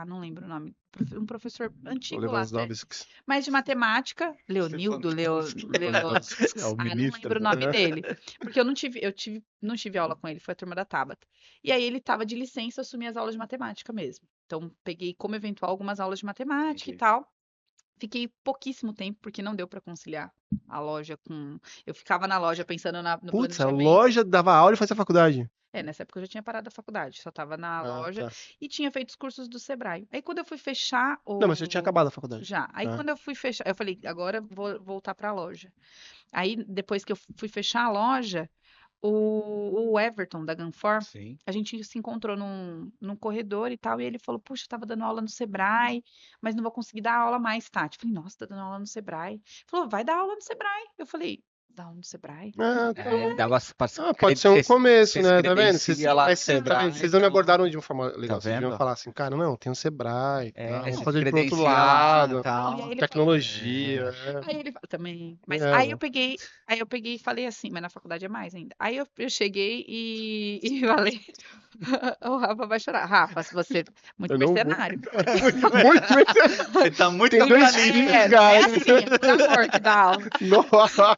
Não lembro o nome. Um professor O antigo lá até. Lewandowski. Mas de matemática, Leonildo, É o não ministro. lembro o nome dele. Porque eu não tive aula com ele, foi a turma da Tabata. E aí ele tava de licença, eu assumi as aulas de matemática mesmo. Então, peguei como eventual algumas aulas de matemática e Entendi. tal. Fiquei pouquíssimo tempo, porque não deu pra conciliar a loja com. Eu ficava na loja pensando no Putz, a planejamento. loja dava aula e fazia faculdade. Nessa época eu já tinha parado a faculdade, só tava na loja Tá. e tinha feito os cursos do Sebrae. Aí quando eu fui fechar Não, mas você tinha acabado a faculdade. Já. Aí Ah. quando eu fui fechar, eu falei, agora eu vou voltar pra loja. Aí depois que eu fui fechar a loja, o Everton da Ganfor, Sim. a gente se encontrou num corredor e tal, e ele falou, puxa, eu tava dando aula no Sebrae, mas não vou conseguir dar aula mais, Tati. Eu falei, nossa, tá dando aula no Sebrae. Ele falou, vai dar aula no Sebrae. Eu falei, dar aula no Sebrae? Dava Pode ser um começo, vocês né? Tá vendo? credencia lá no Sebrae, Vocês não me então. abordaram de uma forma legal. Tá Vocês deviam vendo? falar assim, cara, não, tem o Sebrae, É, vamos se fazer pro outro credencia lá, lado, tal. E aí ele falou, tecnologia. Aí ele também. Mas É, aí né? eu peguei e falei assim, mas na faculdade é mais ainda. Aí eu cheguei e falei, o Rafa vai chorar. Rafa, se você muito Eu não vou. mercenário. Muito mercenário. Você tá muito Tem dois capitalista. filhos, É cara. assim, é por amor que dá aula. Nossa.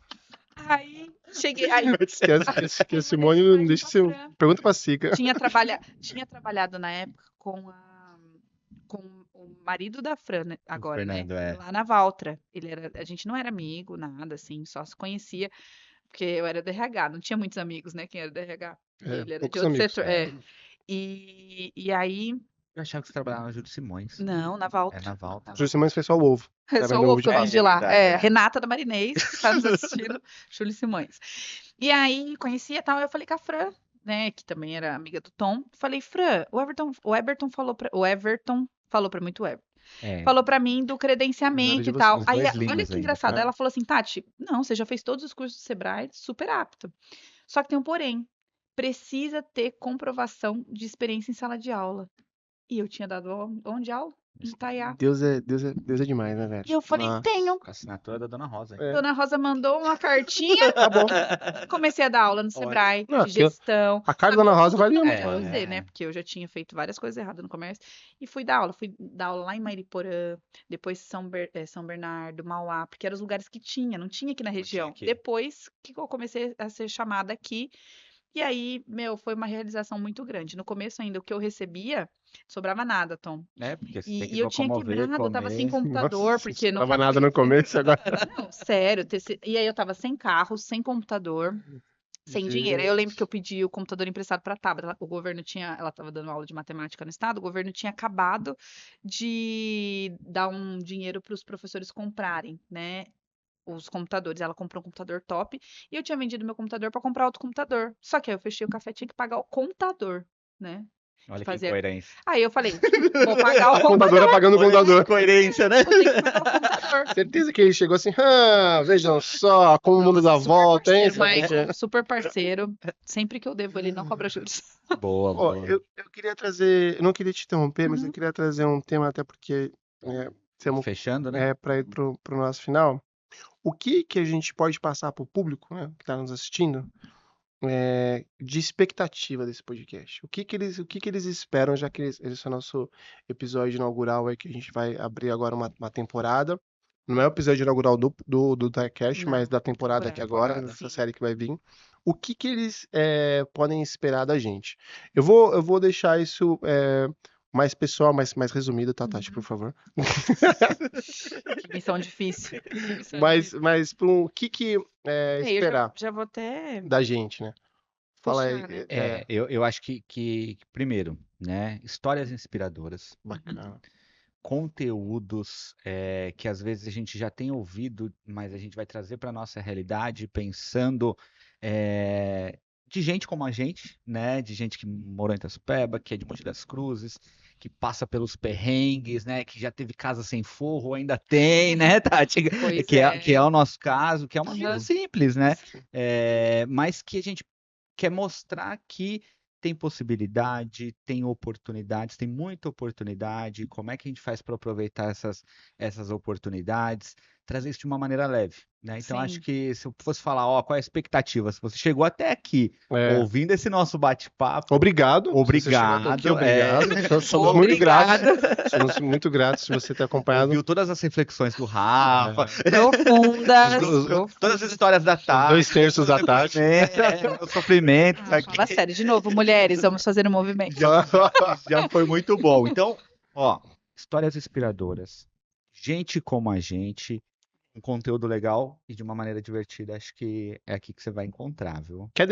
Aí cheguei, aí Esquece que a Simone não deixa seu. Pergunta pra Sica. tinha trabalhado na época com o marido da Fran, né, agora, né? Fernando, é. Lá na Valtra. A gente não era amigo, nada assim, só se conhecia, porque eu era do RH, não tinha muitos amigos, né? Quem era do RH. Ele era de Poucos outro amigos. setor. E aí. Eu achava que você trabalhava na Júlio Simões. Não, na É Valtra. na Valtra. Júlio Simões fez só o ovo. É Tá só vendo o ovo ovo de que eu vim Páscoa? de lá. verdade, É, é. Renata da Marinês, que tá nos assistindo, Júlio Simões. E aí, conhecia e tal, eu falei com a Fran, né, que também era amiga do Tom. Falei, Fran, o Everton falou pra muito Everton. É. Falou pra mim do credenciamento de e tal. vocês, Aí, dois olha lindos que ainda, engraçado. tá? Ela falou assim, Tati, não, você já fez todos os cursos do Sebrae, super apto. Só que tem um porém. Precisa ter comprovação de experiência em sala de aula. E eu tinha dado onde aula? Em Itaiá. Deus é demais, né, velho? E eu falei, Ah, tenho. Com a assinatura da Dona Rosa, hein? É. Dona Rosa mandou uma cartinha. Tá bom. Comecei a dar aula no Sebrae, Não, de gestão. a cara Só da que Dona Rosa tudo que valia eu muito. podia É. fazer, né? Porque eu já tinha feito várias coisas erradas no comércio. E fui dar aula. Fui dar aula lá em Mariporã, depois São Bernardo, Mauá, porque eram os lugares que tinha, não tinha aqui na tinha região. aqui. Depois que eu comecei a ser chamada aqui. E aí, foi uma realização muito grande. No começo ainda, o que eu recebia, sobrava nada, Tom. É, porque você tem que E eu tinha locomover, quebrado, eu tava sem comer. computador, Nossa, porque não tava tava nada no começo agora. Não, sério. E aí eu tava sem carro, sem computador, sem dinheiro. Aí eu lembro que eu pedi o computador emprestado pra Tabata. O governo ela tava dando aula de matemática no estado, o governo tinha acabado de dar um dinheiro para os professores comprarem, né? Os computadores. Ela comprou um computador top e eu tinha vendido meu computador pra comprar outro computador. Só que aí eu fechei o café, tinha que pagar o contador, né? Olha que Fazia- incoerência. Aí eu falei, vou pagar o A computador. contadora pagando o contador. Incoerência, né? Vou ter que pagar o computador. Certeza que ele chegou assim, vejam só como o mundo dá Super volta, hein? parceiro, Michael, super parceiro. Sempre que eu devo, ele não cobra juros. Boa, Ó, boa. eu queria trazer, eu não queria te interromper, mas eu Uhum. queria trazer um tema até porque estamos Fechando, né? para ir pro nosso final. O que a gente pode passar para o público, né, que está nos assistindo, de expectativa desse podcast? O que eles esperam, já que esse é o nosso episódio inaugural aí, que a gente vai abrir agora uma temporada. Não é o episódio inaugural do Diecast, Não, mas da temporada aqui agora, temporada. dessa Sim. série que vai vir. O que eles podem esperar da gente? Eu vou deixar isso mais pessoal, mais resumido, tá, Tati, por favor? Que missão difícil. Missão Mas, difícil. mas o que Eu esperar já vou até da gente, né? Fala aí. fechar, né? Eu acho que, primeiro, né, histórias inspiradoras, Bacana. conteúdos que às vezes a gente já tem ouvido, mas a gente vai trazer para nossa realidade, pensando de gente como a gente, né, de gente que morou em Itaçupeba, que é de Mogi das Cruzes, que passa pelos perrengues, né, que já teve casa sem forro, ainda tem, né, Tati? Pois Que é o nosso caso, que é uma vida Aham. simples, né? Sim. Mas que a gente quer mostrar que tem possibilidade, tem oportunidades, tem muita oportunidade. Como é que a gente faz para aproveitar essas oportunidades? Trazer isso de uma maneira leve, né? Então, acho Sim. que se eu fosse falar, qual é a expectativa? Se você chegou até aqui ouvindo esse nosso bate-papo, Obrigado. Se você chegou até aqui, obrigado. Somos muito gratos. Somos muito gratos se você ter acompanhado. ouviu todas as reflexões do Rafa, Profundas. todas as histórias da Tati, 2/3 da Tati. o sofrimento. Fala sério, de novo, mulheres, vamos fazer um movimento. Já foi muito bom. Então, histórias inspiradoras, gente como a gente, um conteúdo legal e de uma maneira divertida. Acho que é aqui que você vai encontrar, viu? Quer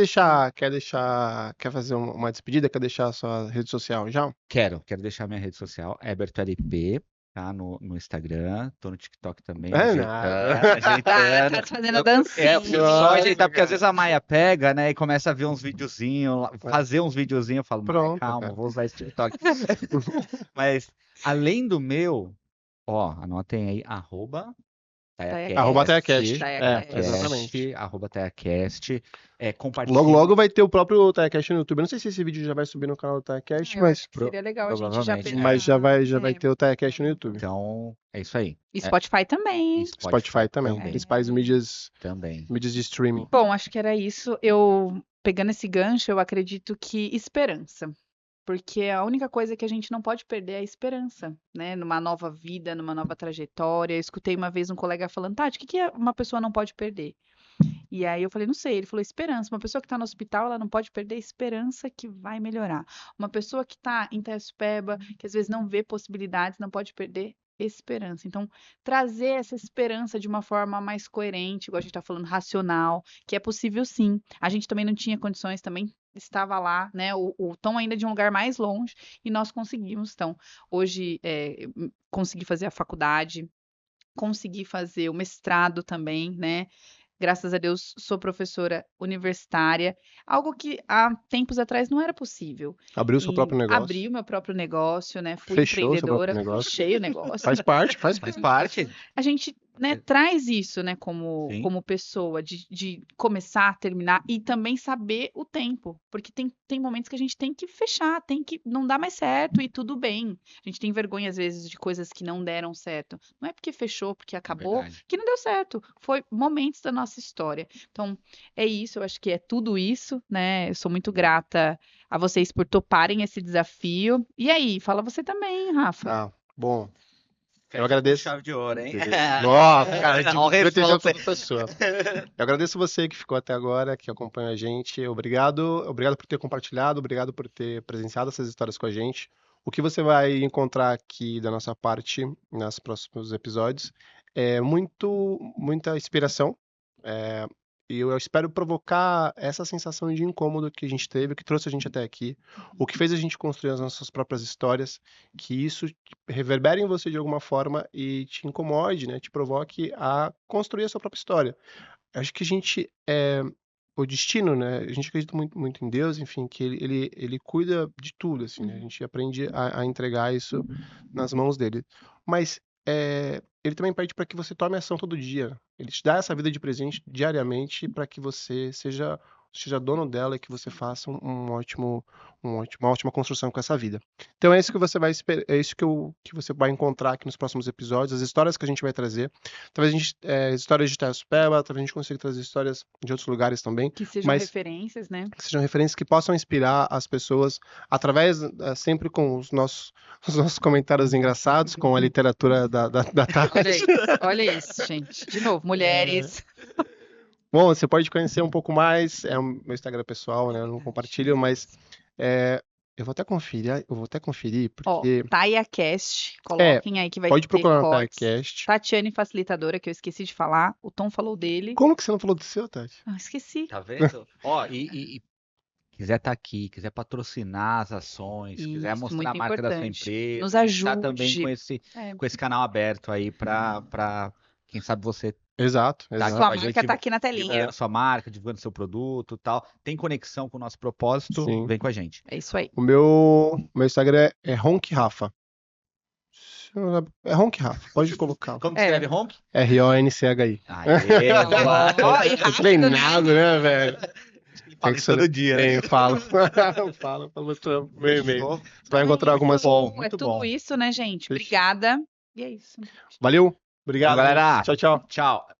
fazer uma despedida? Quer deixar a sua rede social já? Quero deixar minha rede social, HebertoLP, tá? No Instagram, tô no TikTok também, Tá fazendo a dancinha. só ajeitar, porque às vezes a Maia pega, né, e começa a ver uns videozinhos, fazer uns videozinhos, eu falo, Maia, Pronto, calma, cara. vou usar esse TikTok. Mas, além do meu, anotem aí, @TaiaCast. Taiacast. Exatamente. @TaiaCast. Compartilhe. Logo vai ter o próprio TaiaCast no YouTube. Eu não sei se esse vídeo já vai subir no canal do TaiaCast, Eu mas acho que seria legal a gente já provavelmente, pensar. mas já vai ter o TaiaCast no YouTube. Então, é isso aí. E Spotify também. E Spotify também. Principais mídias de streaming. Bom, acho que era isso. Eu, pegando esse gancho, eu acredito que esperança. Porque a única coisa que a gente não pode perder é a esperança, né? Numa nova vida, numa nova trajetória. Eu escutei uma vez um colega falando, Tati, o que uma pessoa não pode perder? E aí eu falei, não sei. Ele falou, esperança. Uma pessoa que está no hospital, ela não pode perder a esperança que vai melhorar. Uma pessoa que está em Itaçupeba, que às vezes não vê possibilidades, não pode perder esperança. Então, trazer essa esperança de uma forma mais coerente, igual a gente está falando, racional, que é possível sim. A gente também não tinha condições, também estava lá, né? O Tom ainda de um lugar mais longe, e nós conseguimos. Então, hoje, consegui fazer a faculdade, consegui fazer o mestrado também, né? Graças a Deus, sou professora universitária, algo que há tempos atrás não era possível. Abriu seu próprio negócio. Abri o meu próprio negócio, né? Fui Fechou o seu próprio empreendedora, negócio. fechei o negócio. Faz parte. Faz parte. A gente, né, traz isso, né, como pessoa, de começar, terminar e também saber o tempo, porque tem momentos que a gente tem que fechar, não dá mais certo e tudo bem. A gente tem vergonha, às vezes, de coisas que não deram certo. Não é porque fechou, porque acabou, que não deu certo. Foi momentos da nossa história. Então, é isso, eu acho que é tudo isso, né? Eu sou muito grata a vocês por toparem esse desafio. E aí, fala você também, Rafa. Bom. Eu agradeço. Chave de ouro, hein? Nossa, cara, devia ter responsa. outra pessoa. Eu agradeço você que ficou até agora, que acompanha a gente. Obrigado por ter compartilhado, obrigado por ter presenciado essas histórias com a gente. O que você vai encontrar aqui da nossa parte nos próximos episódios é muita inspiração. E eu espero provocar essa sensação de incômodo que a gente teve, que trouxe a gente até aqui, o que fez a gente construir as nossas próprias histórias, que isso reverbere em você de alguma forma e te incomode, né? Te provoque a construir a sua própria história. Acho que a gente o destino, né? A gente acredita muito em Deus, enfim, que ele cuida de tudo, assim, né? A gente aprende a entregar isso nas mãos dele. Mas ele também pede para que você tome ação todo dia. Ele te dá essa vida de presente diariamente para que você seja seja dono dela e que você faça uma ótima construção com essa vida. Então é isso que você vai é isso que você vai encontrar aqui nos próximos episódios, as histórias que a gente vai trazer. Talvez a gente histórias de Itaipeba, talvez a gente consiga trazer histórias de outros lugares também, Que sejam mas referências, né? que sejam referências que possam inspirar as pessoas através sempre com os nossos comentários engraçados, com a literatura da Tati. Olha isso, gente. De novo, mulheres. Bom, você pode conhecer um pouco mais, é o meu Instagram pessoal, né? Eu não compartilho, mas eu vou até conferir, Ó, porque TaiaCast, coloquem aí que vai pode ter procurar no cortes. TaiaCast. Tatiane Facilitadora, que eu esqueci de falar. O Tom falou dele. Como que você não falou do seu, Tati? Ah, esqueci. Tá vendo? Ó, e quiser estar aqui, quiser patrocinar as ações, quiser Isso, mostrar a muito marca da sua importante. empresa, Nos a gente tá também ajude. com esse canal aberto aí pra quem sabe você Exato, tá exato. aqui Sua com a marca gente, tá aqui na telinha. divulgando sua marca, divulgando seu produto e tal. Tem conexão com o nosso propósito, Sim. vem com a gente. É isso aí. O meu Instagram é Ronk Rafa. É Ronk Rafa, pode colocar. Como que escreve Ronk? RONCHI. Aê, boa. Ó, e Tô rápido, treinado, né, velho? Fala isso todo dia, né? Eu falo. Falo mostrando meu e-mail. Show. Você vai encontrar algumas. Bom, É muito tudo bom. isso, né, gente? Fechou. Obrigada. E é isso. Valeu. Obrigado, Então, galera. Tchau, tchau. Tchau.